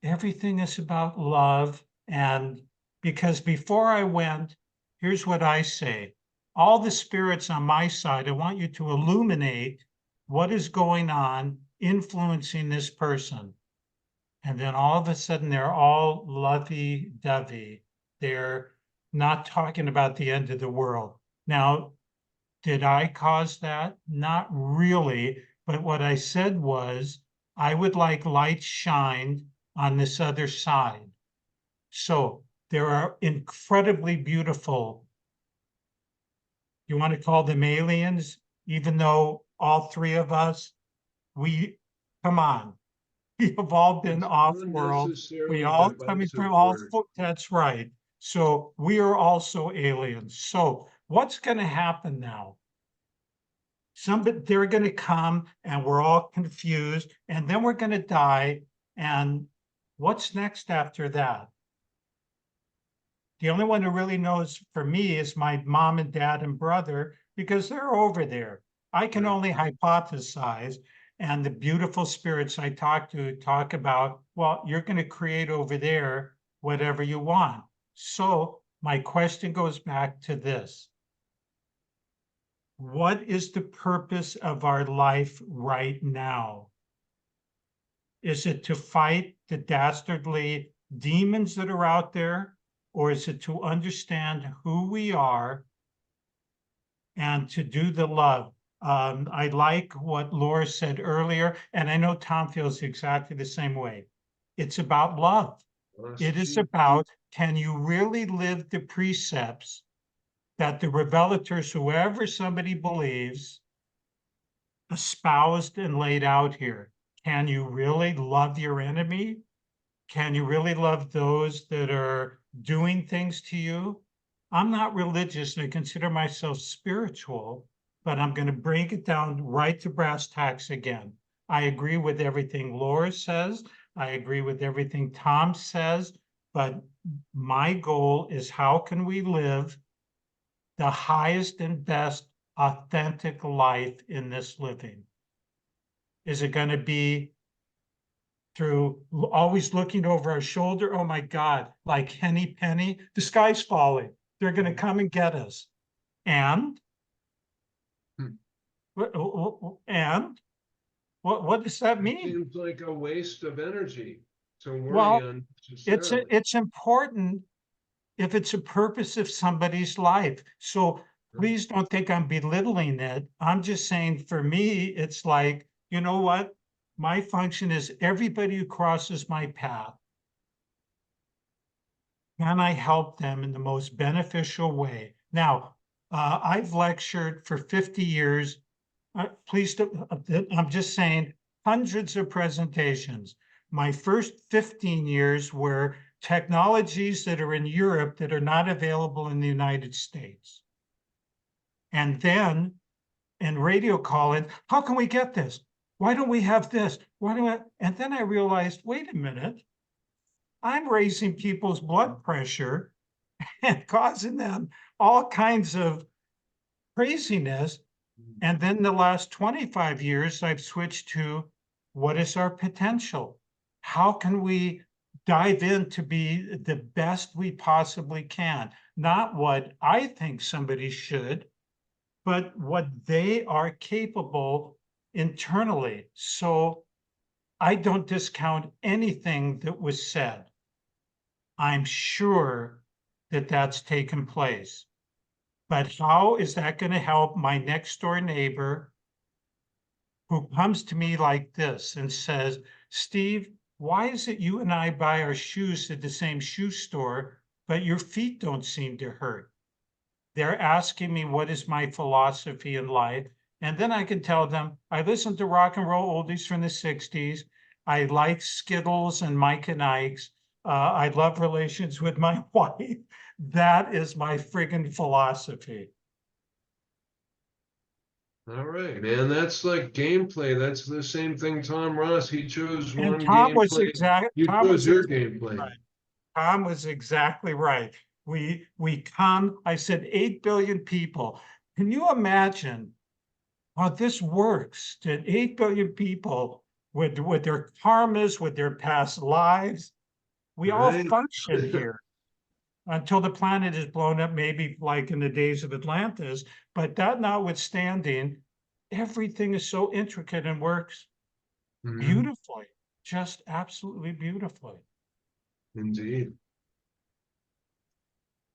Everything is about love. And because before I went, here's what I say. All the spirits on my side, I want you to illuminate what is going on influencing this person. And then all of a sudden, they're all lovey-dovey. They're not talking about the end of the world. Now, did I cause that? Not really. But what I said was, I would like light shined on this other side. So there are incredibly beautiful, you want to call them aliens, even though all three of us, come on, we have all been off-world. We all coming from all, that's right. So we are also aliens. So what's going to happen now? They're going to come and we're all confused and then we're going to die. And what's next after that? The only one who really knows for me is my mom and dad and brother, because they're over there. I can only hypothesize. And the beautiful spirits I talk to talk about, well, you're going to create over there whatever you want. So my question goes back to this. What is the purpose of our life right now? Is it to fight the dastardly demons that are out there? Or is it to understand who we are and to do the love? I like what Laura said earlier, and I know Tom feels exactly the same way. It's about love. It is about, can you really live the precepts that the revelators, whoever somebody believes, espoused and laid out here? Can you really love your enemy? Can you really love those that are doing things to you? I'm not religious and I consider myself spiritual, but I'm going to break it down right to brass tacks again. I agree with everything Laura says. I agree with everything Tom says, but my goal is how can we live the highest and best authentic life in this living? Is it going to be through always looking over our shoulder? Oh my God, like Henny Penny, the sky's falling. They're going to come and get us. And Hmm. what does that It mean? seems like a waste of energy to worry Well, unnecessarily. it's important if it's a purpose of somebody's life. So please don't think I'm belittling it. I'm just saying, for me, it's like, you know what? My function is everybody who crosses my path. Can I help them in the most beneficial way? Now, I've lectured for 50 years. Please, I'm just saying, hundreds of presentations. My first 15 years were technologies that are in Europe that are not available in the United States. And then in radio calling, how can we get this? Why don't we have this? And then I realized, wait a minute, I'm raising people's blood pressure and causing them all kinds of craziness. And then the last 25 years, I've switched to what is our potential? How can we dive in to be the best we possibly can? Not what I think somebody should, but what they are capable internally. So I don't discount anything that was said. I'm sure that that's taken place. But how is that going to help my next door neighbor who comes to me like this and says, Steve, why is it you and I buy our shoes at the same shoe store, but your feet don't seem to hurt? They're asking me what is my philosophy in life. And then I can tell them, I listen to rock and roll oldies from the 60s. I like Skittles and Mike and Ike's. I love relations with my wife. That is my friggin' philosophy. All right, man, that's like gameplay. That's the same thing Tom Ross, he chose And one Tom was gameplay. You chose your gameplay. right. Tom was exactly right. We come, I said 8 billion people. Can you imagine how this works? That 8 billion people with their karmas, with their past lives, we all Right. function here until the planet is blown up, maybe like in the days of Atlantis. But that notwithstanding, everything is so intricate and works Mhm. beautifully, just absolutely beautifully. Indeed.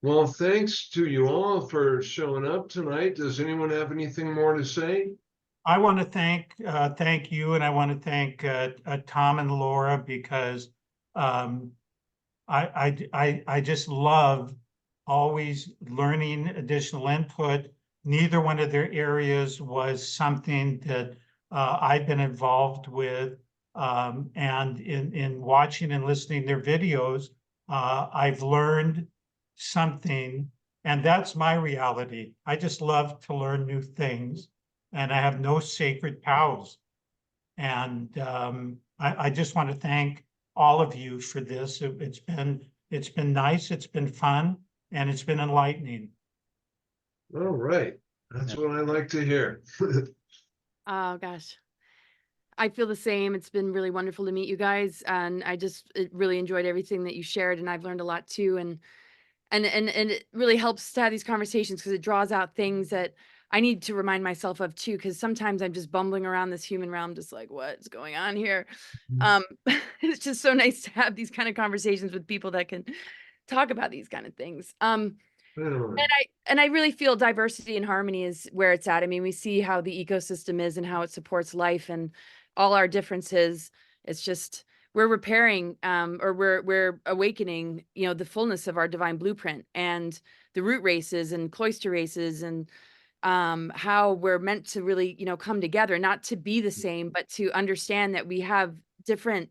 Well, thanks to you all for showing up tonight. Does anyone have anything more to say? I want to thank you, and I want to thank Tom and Laura, because um, I just love always learning additional input. Neither one of their areas was something that I've been involved with, and in watching and listening to their videos, I've learned something, and that's my reality. I just love to learn new things, and I have no sacred cows. And I just want to thank all of you for this. It's been nice, it's been fun, and it's been enlightening. All right, that's what I like to hear. Oh gosh. I feel the same. It's been really wonderful to meet you guys, and really enjoyed everything that you shared, and I've learned a lot too. And it really helps to have these conversations because it draws out things that I need to remind myself of too, because sometimes I'm just bumbling around this human realm, just like, what's going on here? It's just so nice to have these kind of conversations with people that can talk about these kind of things. Anyway, And I really feel diversity and harmony is where it's at. I mean, we see how the ecosystem is and how it supports life and all our differences. It's just we're repairing or we're awakening, you know, the fullness of our divine blueprint and the root races and cloister races and how we're meant to really, you know, come together, not to be the same, but to understand that we have different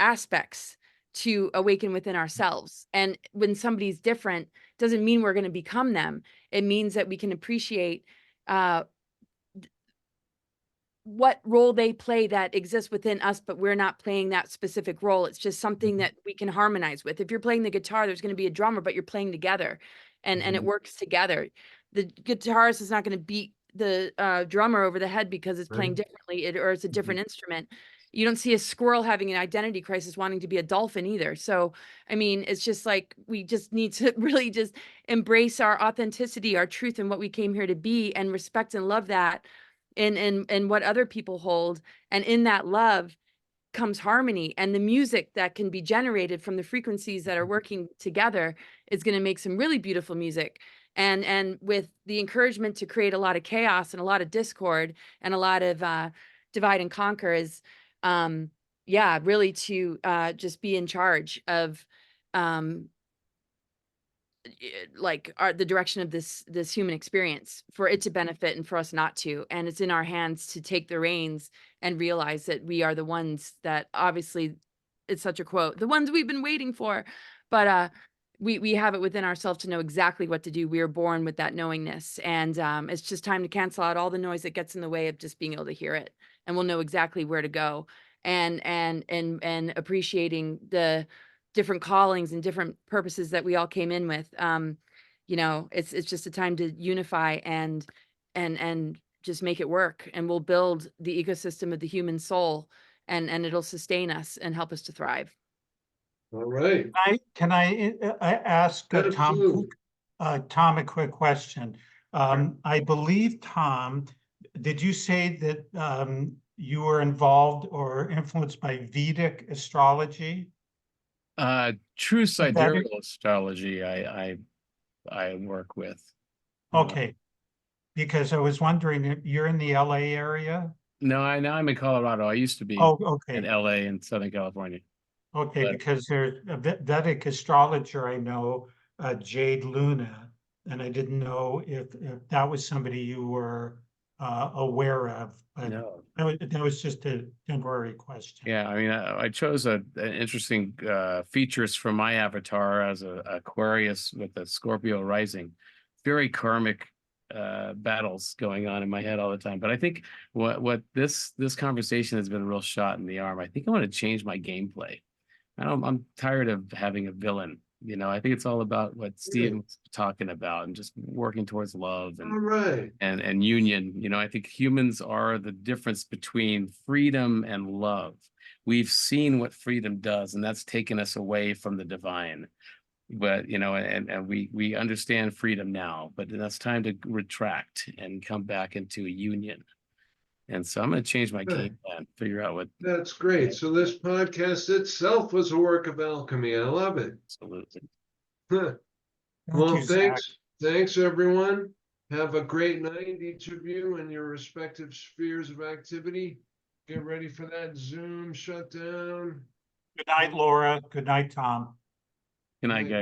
aspects to awaken within ourselves. And when somebody's different, doesn't mean we're going to become them. It means that we can appreciate uh, what role they play that exists within us, but we're not playing that specific role. It's just something that we can harmonize with. If you're playing the guitar, there's going to be a drummer, but you're playing together and it works together. The guitarist is not going to beat the drummer over the head because it's playing Right. differently, or it's a different instrument. You don't see a squirrel having an identity crisis wanting to be a dolphin either. So, I mean, it's just like we just need to really just embrace our authenticity, our truth, and what we came here to be, and respect and love that in what other people hold. And in that love comes harmony, and the music that can be generated from the frequencies that are working together is going to make some really beautiful music. And with the encouragement to create a lot of chaos and a lot of discord and a lot of divide and conquer is yeah, really to just be in charge of like the direction of this human experience, for it to benefit and for us not to. And it's in our hands to take the reins and realize that we are the ones that, obviously, it's such a quote, the ones we've been waiting for. But we have it within ourselves to know exactly what to do. We are born with that knowingness, and it's just time to cancel out all the noise that gets in the way of just being able to hear it, and we'll know exactly where to go. And appreciating the different callings and different purposes that we all came in with. You know, it's just a time to unify and just make it work, and we'll build the ecosystem of the human soul, and it'll sustain us and help us to thrive. All right. Can I ask Absolutely. Tom a quick question? I believe, Tom, did you say that you were involved or influenced by Vedic astrology? True Is that it? sidereal astrology I work with. Okay, because I was wondering if you're in the LA area. No, now I'm in Colorado. I used to be Oh, in okay. LA in Southern California. Okay, But- because there's a Vedic astrologer I know, Jade Luna, and I didn't know if that was somebody you were aware of. But No. that was just a temporary question. Yeah, I mean, I chose an interesting features for my avatar as a Aquarius with a Scorpio rising. Very karmic battles going on in my head all the time. But I think what this conversation has been a real shot in the arm. I think I want to change my gameplay. I'm tired of having a villain. You know, I think it's all about what Steven was talking about, and just working towards love All and right. and union. You know, I think humans are the difference between freedom and love. We've seen what freedom does, and that's taken us away from the divine. But you know, and we understand freedom now, but that's time to retract and come back into a union. And so I'm going to change my game plan, figure out what. That's great. So this podcast itself was a work of alchemy. I love it. Absolutely. Thank Well, you, Zack. thanks everyone. Have a great night, each of you in your respective spheres of activity. Get ready for that Zoom shutdown. Good night, Laura. Good night, Tom. Good night, guys.